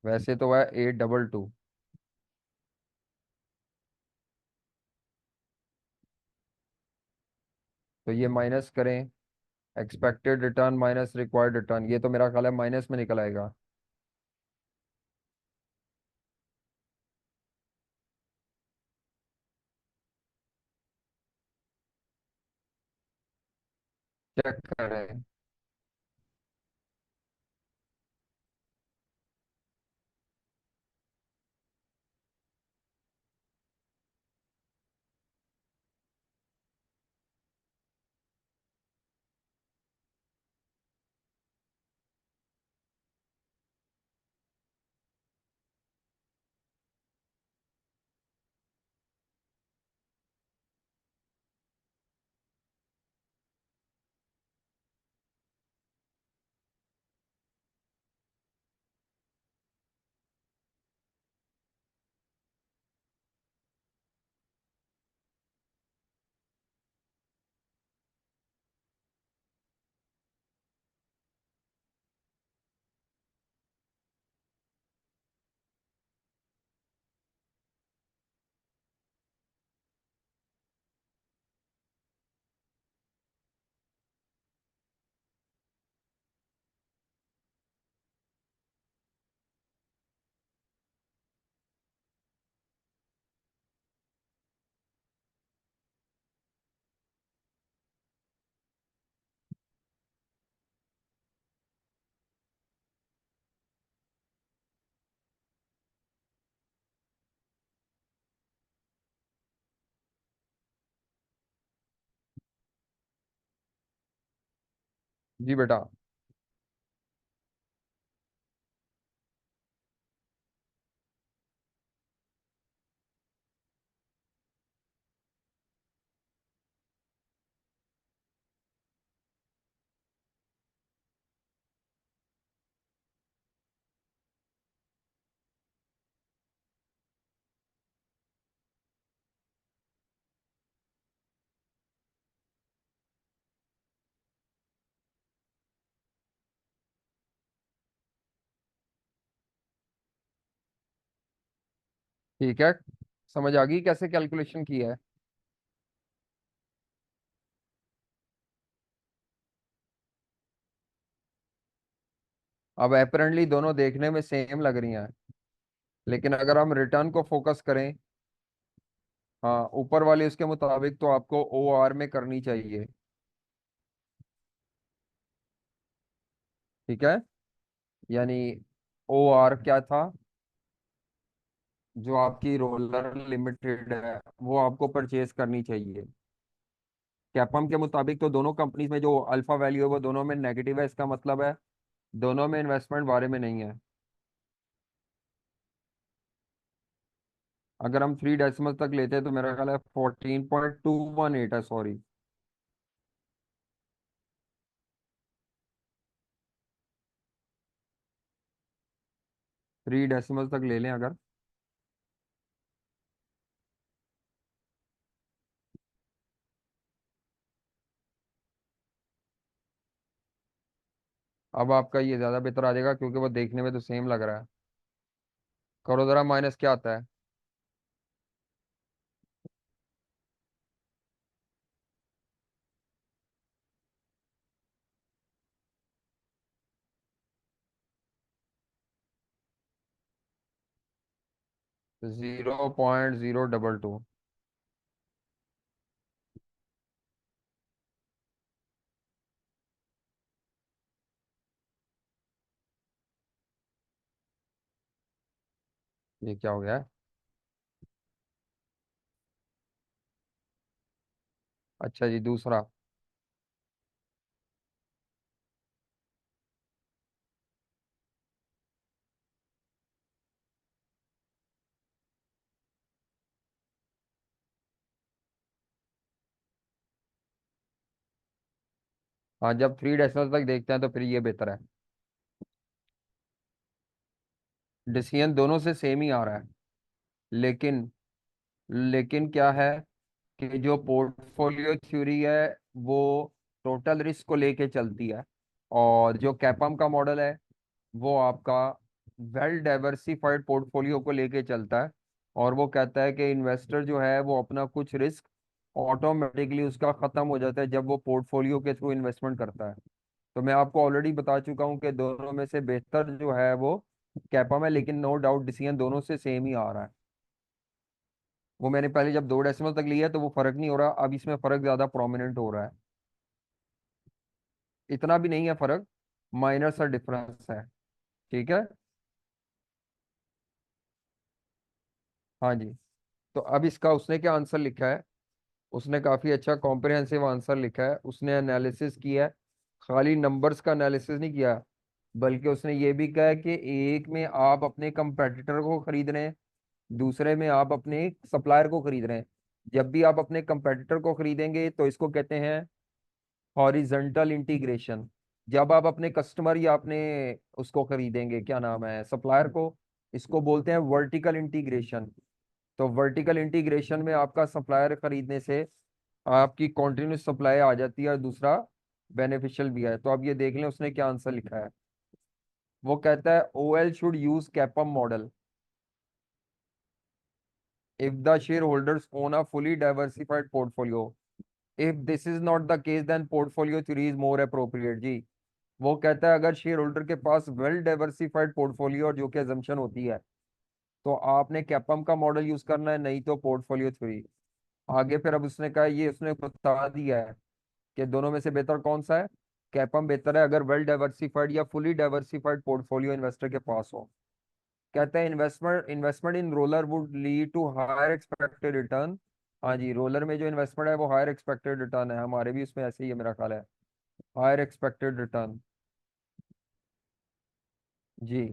वैसे तो है 822। तो ये माइनस करें, expected return minus required return, ये तो मेरा ख्याल है माइनस में निकल आएगा। चेक करें। जी बेटा। ठीक है, समझ आ गई कैसे कैलकुलेशन की है? अब अपेरेंटली दोनों देखने में सेम लग रही हैं, लेकिन अगर हम रिटर्न को फोकस करें, हाँ, ऊपर वाले उसके मुताबिक तो आपको ओ आर में करनी चाहिए। ठीक है, यानी ओ आर क्या था? जो आपकी रोलर लिमिटेड है वो आपको परचेज करनी चाहिए। कैपम के मुताबिक तो दोनों कंपनीज में जो अल्फा वैल्यू है वो दोनों में नेगेटिव है, इसका मतलब है दोनों में इन्वेस्टमेंट बारे में नहीं है। अगर हम 3 डेसिमल तक लेते हैं तो मेरा ख्याल है 14.218 है, सॉरी। 3 डेसिमल तक ले लें अगर, अब आपका ये ज्यादा बेहतर आ जाएगा क्योंकि वो देखने में तो सेम लग रहा है। करो जरा, माइनस क्या आता है? $0.022। ये क्या हो गया है? अच्छा जी, दूसरा। हाँ, जब 3 डेसिमल तक देखते हैं तो फिर ये बेहतर है। डिसीजन दोनों से सेम ही आ रहा है, लेकिन लेकिन क्या है कि जो पोर्टफोलियो थ्योरी है वो टोटल रिस्क को लेके चलती है, और जो कैपम का मॉडल है वो आपका वेल डाइवर्सिफाइड पोर्टफोलियो को लेके चलता है। और वो कहता है कि इन्वेस्टर जो है वो अपना कुछ रिस्क ऑटोमेटिकली उसका खत्म हो जाता है जब वो पोर्टफोलियो के थ्रू इन्वेस्टमेंट करता है। तो मैं आपको ऑलरेडी बता चुका हूँ कि दोनों में से बेहतर जो है वो कैपम है, लेकिन नो डाउट डिसीजन दोनों से सेम ही आ रहा है। वो मैंने पहले जब 2 डेसिमल तक लिया तो वो फर्क नहीं हो रहा, अब इसमें फर्क ज्यादा प्रोमिनेंट हो रहा है। इतना भी नहीं है फर्क, माइनर सा डिफरेंस है। ठीक है, हाँ जी। तो अब इसका उसने क्या आंसर लिखा है? उसने काफी अच्छा कॉम्प्रिहेंसिव आंसर लिखा है। उसने एनालिसिस किया है, खाली नंबर्स का एनालिसिस नहीं किया, बल्कि उसने ये भी कहा है कि एक में आप अपने कंपेटिटर को खरीद रहे हैं, दूसरे में आप अपने सप्लायर को खरीद रहे हैं। जब भी आप अपने कंपेटिटर को खरीदेंगे तो इसको कहते हैं हॉरिजॉन्टल इंटीग्रेशन। जब आप अपने कस्टमर या अपने उसको खरीदेंगे, क्या नाम है, सप्लायर को, इसको बोलते हैं वर्टिकल इंटीग्रेशन। तो वर्टिकल इंटीग्रेशन में आपका सप्लायर खरीदने से आपकी कॉन्टिन्यूस सप्लाई आ जाती है, और दूसरा बेनिफिशियल भी है। तो अब ये देख लें उसने क्या आंसर लिखा है। वो कहता है OL should use CAPM model if the shareholders own a fully diversified portfolio. If this is not the case, then portfolio theory is more appropriate जी। वो कहता है अगर शेयर होल्डर के पास वेल डाइवर्सिफाइड पोर्टफोलियो, जो कि अजम्पशन होती है, तो आपने कैपम का मॉडल यूज करना है, नहीं तो पोर्टफोलियो थ्योरी। आगे फिर अब उसने कहा, ये उसने बता दिया है कि दोनों में से बेहतर कौन सा है। कैपम बेहतर है अगर वेल डाइवर्सिफाइड या फुली डाइवर्सिफाइड पोर्टफोलियो इन्वेस्टर के पास हो। कहते हैं investment investment in roller would lead to higher expected return. हाँ जी, रोलर में जो इन्वेस्टमेंट है वो हायर एक्सपेक्टेड रिटर्न है, हमारे भी उसमें ऐसे ही है मेरा ख्याल है, हायर एक्सपेक्टेड रिटर्न। जी,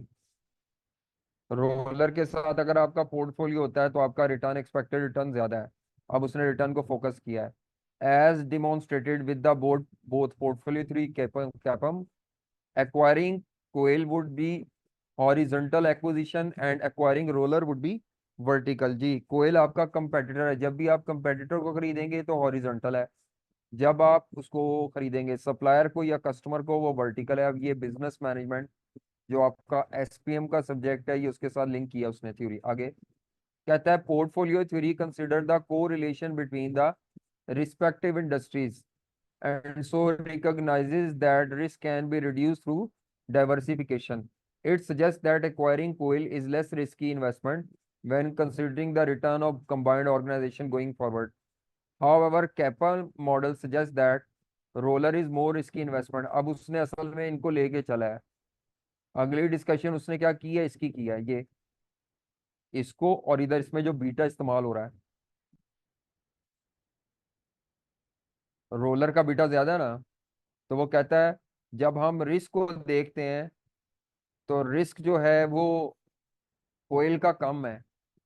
रोलर के साथ अगर आपका पोर्टफोलियो होता है तो आपका रिटर्न, एक्सपेक्टेड रिटर्न ज्यादा है। अब उसने रिटर्न को फोकस किया है, as demonstrated with the board both portfolio three CAPM acquiring coil would be horizontal acquisition and acquiring roller would be vertical जी। कोयल आपका कंपेटिटर है, जब भी आप कंपेटिटर को खरीदेंगे तो हॉरिजॉन्टल है, जब आप उसको खरीदेंगे सप्लायर को या कस्टमर को वो वर्टिकल है। अब ये बिजनेस मैनेजमेंट जो आपका एसपीएम का सब्जेक्ट है, ये उसके साथ लिंक किया उसने थ्योरी। आगे कहता है portfolio theory consider the correlation between the respective industries and so recognizes that risk can be reduced through diversification. It suggests that acquiring coal is less risky investment when considering the return of combined organization going forward. However, Kappa model suggests that roller is more risky investment. अब उसने असल में इनको लेके चला है। अगली discussion उसने क्या की है, इसकी की है, ये इसको और इधर इसमें जो बीटा इस्तेमाल हो रहा है, रोलर का बीटा ज्यादा है ना, तो वो कहता है जब हम रिस्क को देखते हैं तो रिस्क जो है वो कोयल का कम है,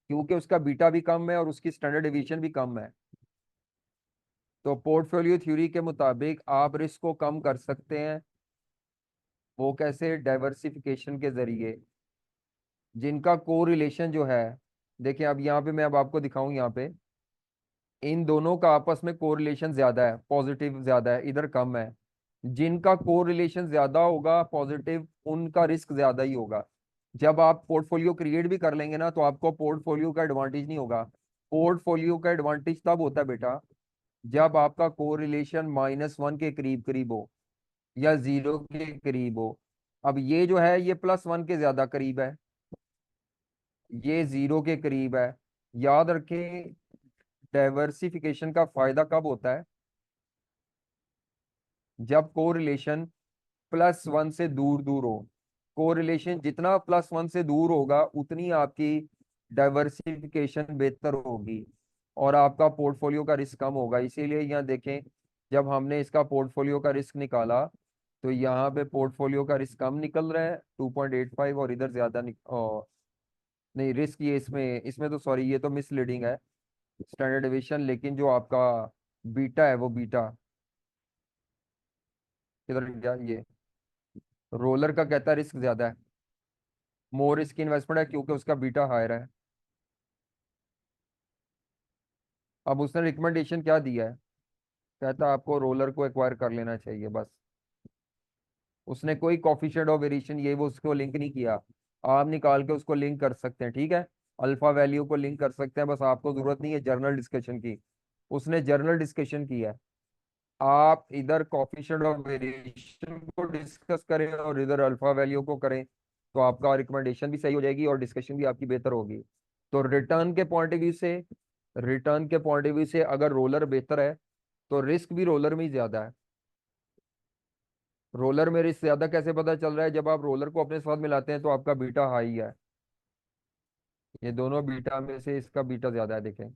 क्योंकि उसका बीटा भी कम है और उसकी स्टैंडर्ड डिवीजन भी कम है। तो पोर्टफोलियो थ्योरी के मुताबिक आप रिस्क को कम कर सकते हैं। वो कैसे? डाइवर्सिफिकेशन के जरिए, जिनका कोरिलेशन जो है, देखिए अब यहाँ पे मैं अब आपको दिखाऊं, यहाँ पे इन दोनों का आपस में कोरिलेशन ज्यादा है, पॉजिटिव ज्यादा है, इधर कम है। जिनका कोरिलेशन ज्यादा होगा पॉजिटिव, उनका रिस्क ज्यादा ही होगा। जब आप पोर्टफोलियो क्रिएट भी कर लेंगे ना, तो आपको पोर्टफोलियो का एडवांटेज नहीं होगा। पोर्टफोलियो का एडवांटेज तब होता है बेटा, जब आपका कोरिलेशन -1 के करीब करीब हो या 0 के करीब हो। अब ये जो है ये +1 के ज्यादा करीब है, ये 0 के करीब है। याद रखें, डाइवर्सिफिकेशन का फायदा कब होता है? जब कोरिलेशन +1 से दूर दूर हो। कोरिलेशन जितना +1 से दूर होगा उतनी आपकी डाइवर्सिफिकेशन बेहतर होगी और आपका पोर्टफोलियो का रिस्क कम होगा। इसीलिए यहाँ देखें, जब हमने इसका पोर्टफोलियो का रिस्क निकाला तो यहाँ पे पोर्टफोलियो का रिस्क कम निकल रहा है 2.85, और इधर ज्यादा नहीं, रिस्क ये इसमें इसमें तो सॉरी, ये तो मिसलीडिंग है स्टैंडर्ड डिवीजन, लेकिन जो आपका बीटा है वो बीटा किधर गया? ये रोलर का कहता है रिस्क ज्यादा है, मोर रिस्क इन्वेस्टमेंट है, क्योंकि उसका बीटा हायर है। अब उसने रिकमेंडेशन क्या दिया है? कहता आपको रोलर को एक्वायर कर लेना चाहिए बस। उसने कोई कॉफिशिएंट ऑफ वेरिएशन ये वो उसको लिंक नहीं किया। आप निकाल के उसको लिंक कर सकते हैं, ठीक है, अल्फा वैल्यू को लिंक कर सकते हैं, बस आपको जरूरत नहीं है जर्नल डिस्कशन की। उसने जर्नल डिस्कशन की है। आप इधर कॉफिशिएंट ऑफ वेरिएशन को डिस्कस करें और इधर अल्फा वैल्यू को करें, तो आपका रिकमेंडेशन भी सही हो जाएगी और डिस्कशन भी आपकी बेहतर होगी। तो रिटर्न के पॉइंट ऑफ व्यू से अगर रोलर बेहतर है तो रिस्क भी रोलर में ही ज्यादा है। रोलर में रिस्क ज्यादा कैसे पता चल रहा है? जब आप रोलर को अपने साथ मिलाते हैं तो आपका बीटा हाई है। ये दोनों बीटा में से इसका बीटा ज्यादा है, देखें,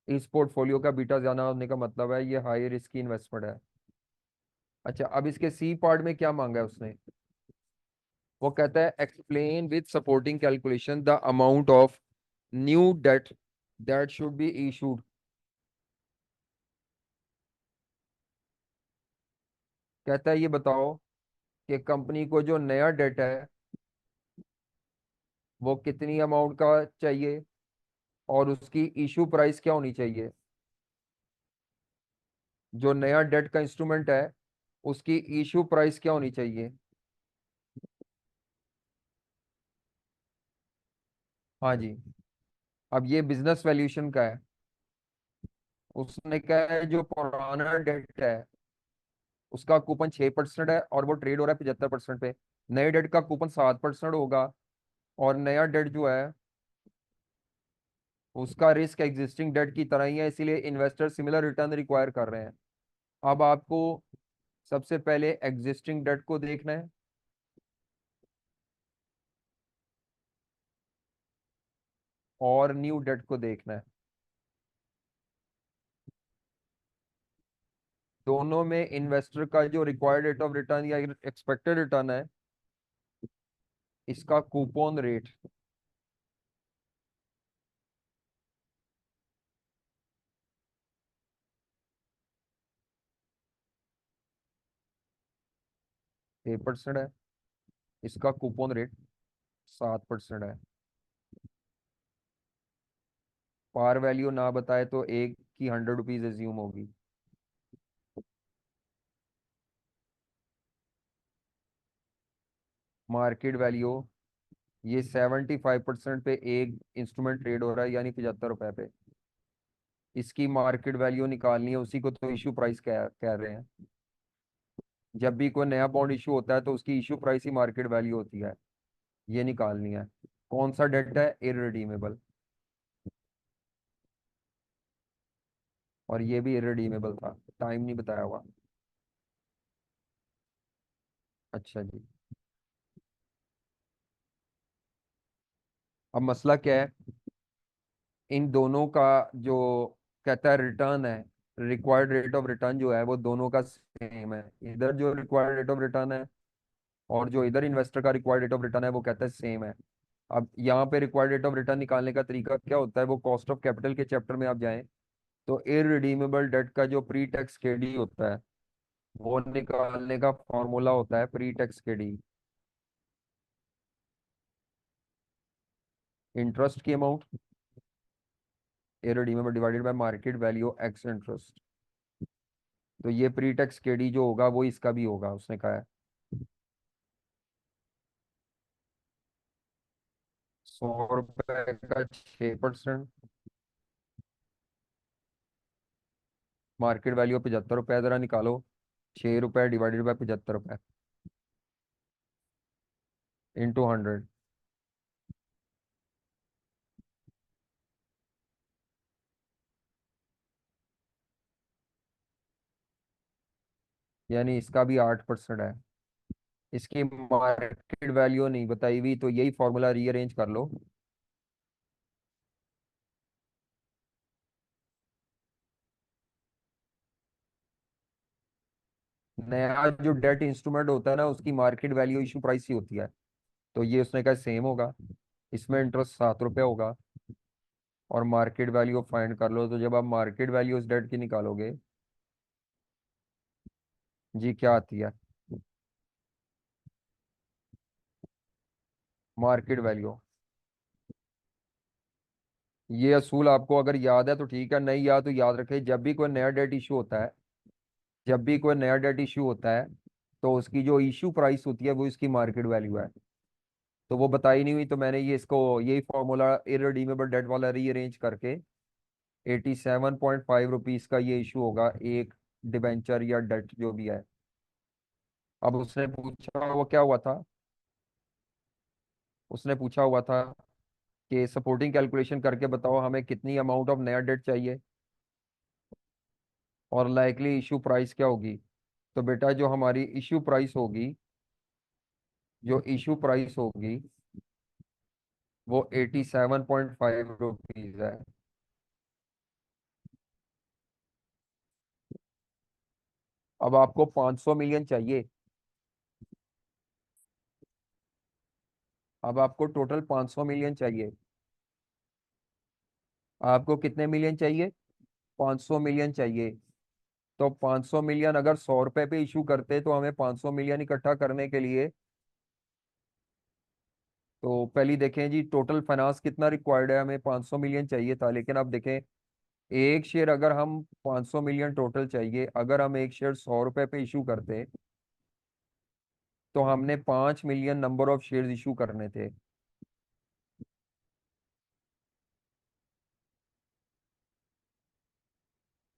इस पोर्टफोलियो का बीटा ज्यादा होने का मतलब है ये हाई रिस्क की इन्वेस्टमेंट है। अच्छा, अब इसके सी पार्ट में क्या मांगा है उसने? वो कहता है explain with supporting calculation the amount of new debt that should be issued. कहता है ये बताओ कि कंपनी को जो नया डेट है वो कितनी अमाउंट का चाहिए और उसकी इशू प्राइस क्या होनी चाहिए। जो नया डेट का इंस्ट्रूमेंट है उसकी इशू प्राइस क्या होनी चाहिए। हाँ जी। अब ये बिजनेस वैल्यूएशन का है। उसने कहा है जो पुराना डेट है उसका कूपन 6% है और वो ट्रेड हो रहा है 75% पे। नए डेट का कूपन 7% होगा और नया डेट जो है उसका रिस्क एग्जिस्टिंग डेट की तरह ही है, इसीलिए इन्वेस्टर सिमिलर रिटर्न रिक्वायर कर रहे हैं। अब आपको सबसे पहले एग्जिस्टिंग डेट को देखना है और न्यू डेट को देखना है। दोनों में इन्वेस्टर का जो रिक्वायर्ड रेट ऑफ रिटर्न या एक्सपेक्टेड रिटर्न है, इसका कूपन रेट 6% है, इसका कूपन रेट 7% है। पार वैल्यू ना बताए तो एक की 100 रुपीज एज्यूम होगी। मार्केट वैल्यू ये 75% पे एक इंस्ट्रूमेंट ट्रेड हो रहा है, यानी 75 रुपए पे। इसकी मार्केट वैल्यू निकालनी है, उसी को तो इशू प्राइस कह रहे हैं। जब भी कोई नया बॉन्ड इशू होता है तो उसकी इशू प्राइस ही मार्केट वैल्यू होती है, ये निकालनी है। कौन सा डेट है? इररिडीमेबल। और ये भी इररिडीमेबल था, टाइम नहीं बताया हुआ। अच्छा जी, अब मसला क्या है? इन दोनों का जो कहता है रिटर्न है, रिक्वायर्ड रेट ऑफ रिटर्न जो है वो दोनों का सेम है। इधर जो रिक्वायर्ड रेट ऑफ रिटर्न है और जो इधर इन्वेस्टर का रिक्वायर्ड रेट ऑफ रिटर्न है वो कहता है सेम है। अब यहाँ पे रिक्वायर्ड रेट ऑफ रिटर्न निकालने का तरीका क्या होता है? वो कॉस्ट ऑफ कैपिटल के चैप्टर में आप जाएं तो इररिडीमेबल डेट का जो प्री टैक्स केडी होता है वो निकालने का फॉर्मूला होता है प्री टैक्स केडी। इंटरेस्ट की amount irredeemable divided by market value x interest. तो ये प्री टैक्स केडी जो होगा वो इसका भी होगा, उसने कहा है। 100 रुपए का 6%, मार्केट वैल्यू 75 रुपए, जरा निकालो। 6 रुपए डिवाइडेड बाय 75 रुपए इंटू 100। यानी इसका भी 8% है। इसकी मार्केट वैल्यू नहीं बताई हुई, तो यही फॉर्मूला रीअरेंज कर लो। नया जो डेट इंस्ट्रूमेंट होता है ना उसकी मार्केट वैल्यू इशू प्राइस ही होती है। तो ये उसने कहा सेम होगा। इसमें इंटरेस्ट 7 रुपये होगा और मार्केट वैल्यू फाइंड कर लो। तो जब आप मार्केट वैल्यू उस डेट की निकालोगे जी, क्या आती है मार्केट वैल्यू? ये असूल आपको अगर याद है तो ठीक है, नहीं याद तो याद रखे। जब भी कोई नया डेट इशू होता है, जब भी कोई नया डेट इशू होता है तो उसकी जो इशू प्राइस होती है वो इसकी मार्केट वैल्यू है। तो वो बताई नहीं हुई, तो मैंने ये इसको यही फॉर्मूला इररिडीमेबल डेट वाला रीअरेंज करके 87.5 रुपीज का ये इशू होगा, एक डिबेंचर या डेट जो भी है। अब उसने पूछा वो क्या हुआ था, उसने पूछा हुआ था कि सपोर्टिंग कैलकुलेशन करके बताओ हमें कितनी अमाउंट ऑफ नया डेट चाहिए और लाइकली इशू प्राइस क्या होगी। तो बेटा जो हमारी इशू प्राइस होगी, जो इशू प्राइस होगी वो 87.5 रुपीज है। अब आपको 500 मिलियन चाहिए। अब आपको टोटल 500 मिलियन चाहिए। आपको कितने मिलियन चाहिए? 500 मिलियन चाहिए। तो 500 मिलियन अगर 100 रुपए पे इशू करते तो हमें 500 मिलियन इकट्ठा करने के लिए, तो पहले देखें जी टोटल फाइनेंस कितना रिक्वायर्ड है। हमें 500 मिलियन चाहिए था, लेकिन अब देखें एक शेयर अगर हम 500 मिलियन टोटल चाहिए, अगर हम एक शेयर 100 रुपए पे इशू करते तो हमने 5 million number of share issue करने थे।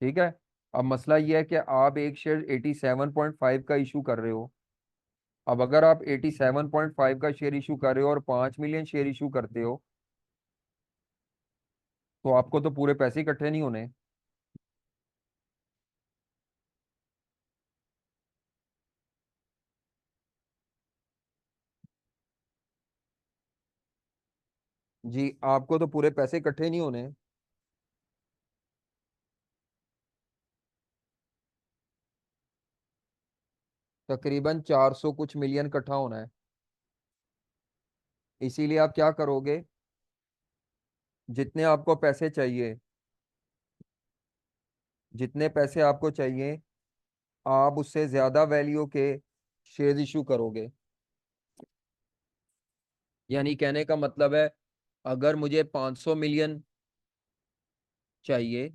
ठीक है। अब मसला ये है कि आप एक शेयर 87.5 का इशू कर रहे हो। अब अगर आप 87.5 का शेयर इशू कर रहे हो और 5 मिलियन शेयर इशू करते हो तो आपको तो पूरे पैसे इकट्ठे नहीं होने। जी, आपको तो पूरे पैसे इकट्ठे नहीं होने। तकरीबन 400 कुछ मिलियन इकट्ठा होना है। इसीलिए आप क्या करोगे, जितने आपको पैसे चाहिए, जितने पैसे आपको चाहिए आप उससे ज्यादा वैल्यू के शेयर इशू करोगे। यानी कहने का मतलब है, अगर मुझे 500 मिलियन चाहिए,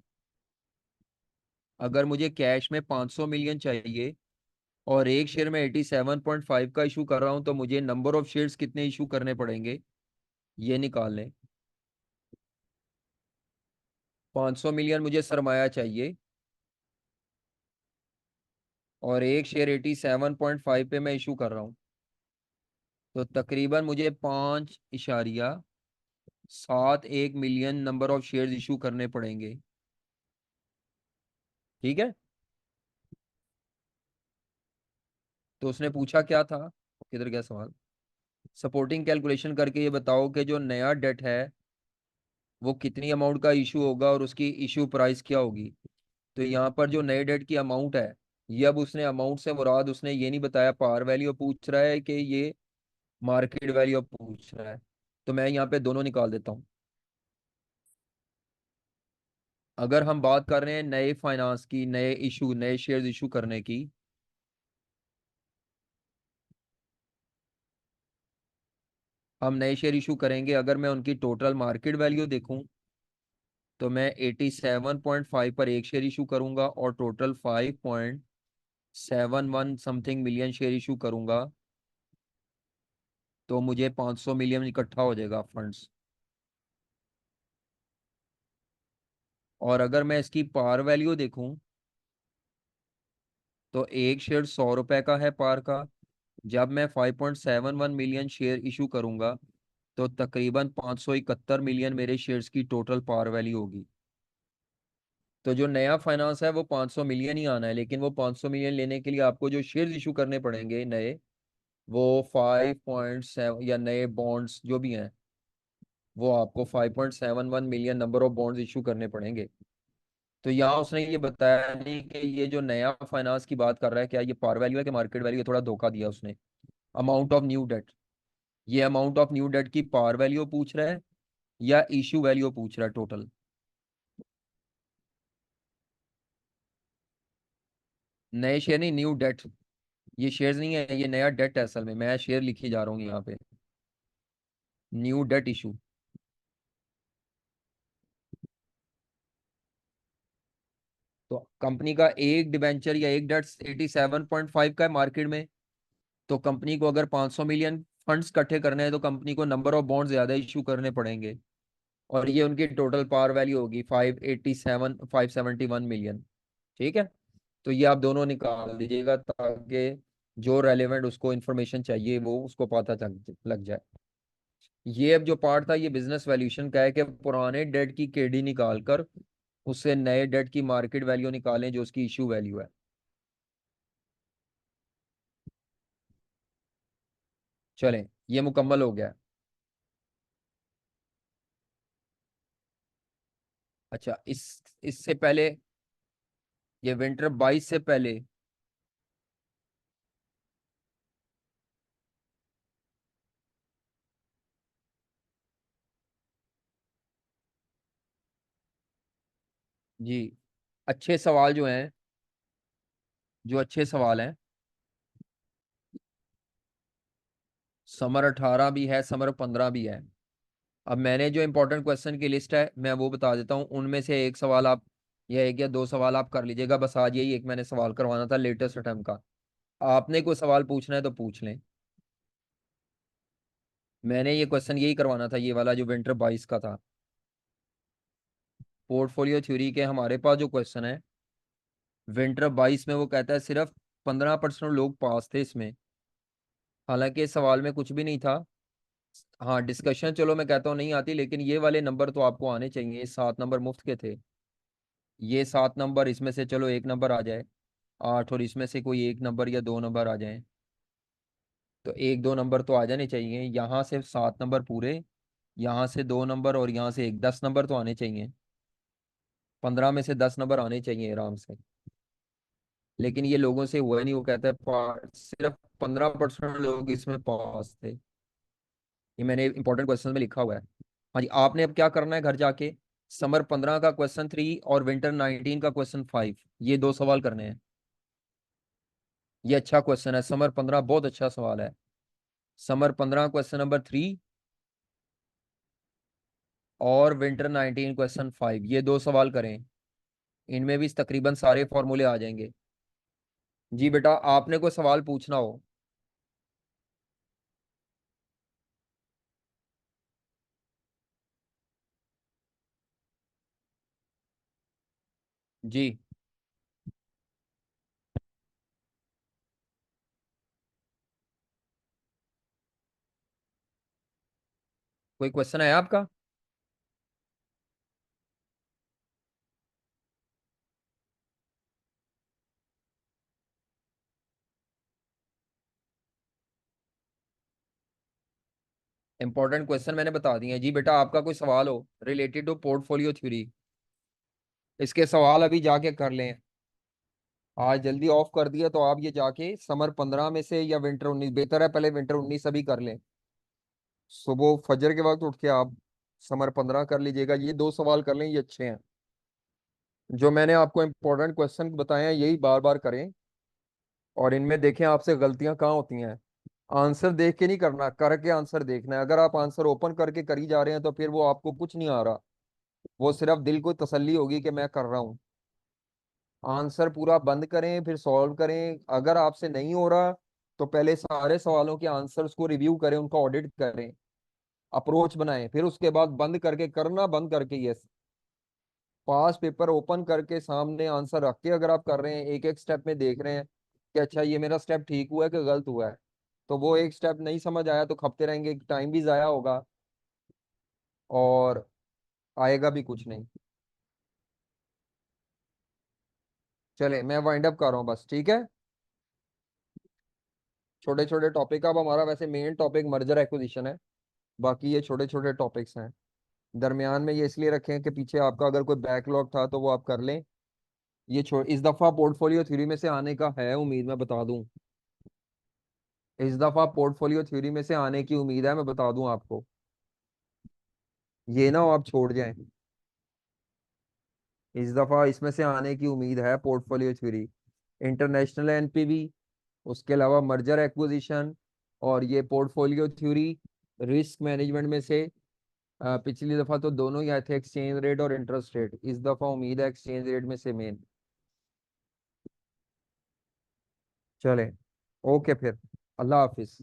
अगर मुझे कैश में 500 मिलियन चाहिए और एक शेयर में 87.5 का इशू कर रहा हूं, तो मुझे नंबर ऑफ शेयर्स कितने इशू करने पड़ेंगे? ये निकाल लें। 500 मिलियन मुझे सरमाया चाहिए और एक शेयर 87.5 पे मैं इशू कर रहा हूँ, तो तकरीबन मुझे 5.71 million number of shares issue करने पड़ेंगे। ठीक है। तो उसने पूछा क्या था, किधर गया सवाल? सपोर्टिंग कैलकुलेशन करके ये बताओ कि जो नया डेट है वो कितनी अमाउंट का इशू होगा और उसकी इशू प्राइस क्या होगी। तो यहाँ पर जो नए डेट की अमाउंट है, ये अब उसने अमाउंट से मुराद उसने ये नहीं बताया पार वैल्यू पूछ रहा है कि ये मार्केट वैल्यू पूछ रहा है। तो मैं यहाँ पे दोनों निकाल देता हूँ। अगर हम बात कर रहे हैं नए फाइनेंस की, नए इशू, नए शेयर्स इशू करने की, हम नए शेयर इशू करेंगे। अगर मैं उनकी टोटल मार्केट वैल्यू देखूं तो मैं 87.5 पर एक शेयर इशू करूंगा और total 5.71 something million share issue करूंगा, तो मुझे 500 मिलियन इकट्ठा हो जाएगा फंड्स। और अगर मैं इसकी पार वैल्यू देखूं तो एक शेयर 100 रुपए का है पार का। जब मैं 5.71 मिलियन शेयर इशू करूंगा तो तकरीबन 571 मिलियन मेरे शेयर्स की टोटल पार वैल्यू होगी। तो जो नया फाइनेंस है वो 500 मिलियन ही आना है, लेकिन वो 500 मिलियन लेने के लिए आपको जो शेयर्स इशू करने पड़ेंगे नए, वो 5.7 या नए बॉन्ड्स जो भी हैं वो आपको 5.71 million number of bonds issue करने पड़ेंगे। तो यहाँ उसने ये बताया नहीं कि ये जो नया फाइनेंस की बात कर रहा है क्या ये पार वैल्यू है कि मार्केट वैल्यू है, थोड़ा धोखा दिया उसने। अमाउंट ऑफ न्यू डेट, ये अमाउंट ऑफ न्यू डेट की पार वैल्यू पूछ रहा है या इशू वैल्यू पूछ रहा है टोटल। नए शेयर नहीं, न्यू डेट। ये शेयर्स नहीं है, ये नया डेट है। असल में मैं शेयर लिखी जा रहा हूँ यहाँ पे, न्यू डेट इशू। तो कंपनी का एक डिबेंचर या एक डेट 87.5 का है मार्केट में। तो कंपनी को अगर 500 मिलियन फंड्स इकट्ठे करने हैं तो कंपनी को नंबर ऑफ बॉन्ड ज्यादा इशू करने पड़ेंगे, और ये उनकी टोटल पार वैल्यू होगी 571 मिलियन। ठीक है। तो ये आप दोनों निकाल दीजिएगा ताकि जो रेलेवेंट उसको इन्फॉर्मेशन चाहिए वो उसको पता लग जाए। ये अब जो पार्ट था ये बिजनेस वैल्यूएशन का है कि पुराने डेट की केडी निकाल कर उससे नए डेट की मार्केट वैल्यू निकालें जो उसकी इशू वैल्यू है। चलें, ये मुकम्मल हो गया। अच्छा, इस इससे पहले, ये विंटर 22 से पहले। जी, अच्छे सवाल जो हैं, जो अच्छे सवाल हैं। समर 18 भी है, समर 15 भी है। अब मैंने जो इंपॉर्टेंट क्वेश्चन की लिस्ट है मैं वो बता देता हूँ, उनमें से एक सवाल आप या एक या दो सवाल आप कर लीजिएगा। बस आज यही एक मैंने सवाल करवाना था लेटेस्ट अटेम्प्ट का। आपने कोई सवाल पूछना है तो पूछ लें। मैंने ये क्वेश्चन यही करवाना था, ये वाला जो विंटर 22 का था। पोर्टफोलियो थ्योरी के हमारे पास जो क्वेश्चन है विंटर 22 में, वो कहता है सिर्फ 15% लोग पास थे इसमें। हालांकि इस सवाल में कुछ भी नहीं था। हाँ, डिस्कशन चलो मैं कहता हूँ नहीं आती, लेकिन ये वाले नंबर तो आपको आने चाहिए। 7 नंबर मुफ्त के थे। ये 7 नंबर, इसमें से चलो एक नंबर आ जाए 8, और इसमें से कोई एक नंबर या दो नंबर आ जाए, तो एक दो नंबर तो आ जाने चाहिए। यहाँ से 7 नंबर पूरे, यहाँ से 2 नंबर और यहाँ से एक, 10 नंबर तो आने चाहिए। 15 में से 10 नंबर आने चाहिए आराम से। लेकिन ये लोगों से हुआ ही नहीं। वो कहता है सिर्फ 15% लोग इसमें पास थे। ये मैंने इंपॉर्टेंट क्वेश्चन में लिखा हुआ है। हाँ जी, आपने अब क्या करना है घर जाके, समर 15 का क्वेश्चन 3 और विंटर 19 का क्वेश्चन 5, ये दो सवाल करने हैं। ये अच्छा क्वेश्चन है, समर 15 बहुत अच्छा सवाल है। समर 15 क्वेश्चन नंबर 3 और विंटर 19 क्वेश्चन 5, ये दो सवाल करें। इनमें भी तकरीबन सारे फॉर्मूले आ जाएंगे। जी बेटा, आपने कोई सवाल पूछना हो। जी। कोई क्वेश्चन है आपका? इंपॉर्टेंट क्वेश्चन मैंने बता दिए हैं जी। बेटा आपका कोई सवाल हो रिलेटेड टू पोर्टफोलियो थ्योरी, इसके सवाल अभी जाके कर लें। आज जल्दी ऑफ कर दिया तो आप ये जाके समर 15 में से या विंटर 19, बेहतर है पहले विंटर 19 अभी कर लें। सुबह फजर के वक्त उठ के आप समर 15 कर लीजिएगा, ये दो सवाल कर लें, ये अच्छे हैं। जो मैंने आपको इंपॉर्टेंट क्वेश्चन बताए हैं यही बार बार करें, और इनमें देखें आपसे गलतियां कहाँ होती हैं। आंसर देख के नहीं करना, करके आंसर देखना है। अगर आप आंसर ओपन करके करी जा रहे हैं तो फिर वो आपको कुछ नहीं आ रहा, वो सिर्फ दिल को तसल्ली होगी कि मैं कर रहा हूँ। आंसर पूरा बंद करें फिर सॉल्व करें। अगर आपसे नहीं हो रहा तो पहले सारे सवालों के आंसर्स को रिव्यू करें, उनका ऑडिट करें, अप्रोच बनाएं, फिर उसके बाद बंद करके करना, बंद करके यस पास पेपर ओपन करके सामने आंसर रख के अगर आप कर रहे हैं, एक एक स्टेप में देख रहे हैं कि अच्छा ये मेरा स्टेप ठीक हुआ है कि गलत हुआ है, तो वो एक स्टेप नहीं समझ आया तो खपते रहेंगे, टाइम भी जाया होगा और आएगा भी कुछ नहीं। चले मैं वाइंड अप कर रहा हूँ बस, ठीक है। छोटे छोटे टॉपिक, अब हमारा वैसे मेन टॉपिक मर्जर एक्विजिशन है, बाकी ये छोटे छोटे टॉपिक्स हैं। दरमियान में ये इसलिए रखे हैं कि पीछे आपका अगर कोई बैकलॉग था तो वो आप कर लें। ये इस दफा पोर्टफोलियो थ्योरी में से आने का है उम्मीद, मैं बता दूं। इस दफा पोर्टफोलियो थ्योरी में से आने की उम्मीद है, मैं बता दूं आपको। ये ना हो आप छोड़ जाएं। इस दफा इसमें से आने की उम्मीद है पोर्टफोलियो थ्योरी, इंटरनेशनल एनपीवी, उसके अलावा मर्जर एक्विजिशन, और ये पोर्टफोलियो थ्योरी रिस्क मैनेजमेंट में से। पिछली दफा तो दोनों ही आए थे, एक्सचेंज रेट और इंटरेस्ट रेट। इस दफा उम्मीद है एक्सचेंज रेट में से मेन। चले, ओके फिर, अल्लाह हाफिज।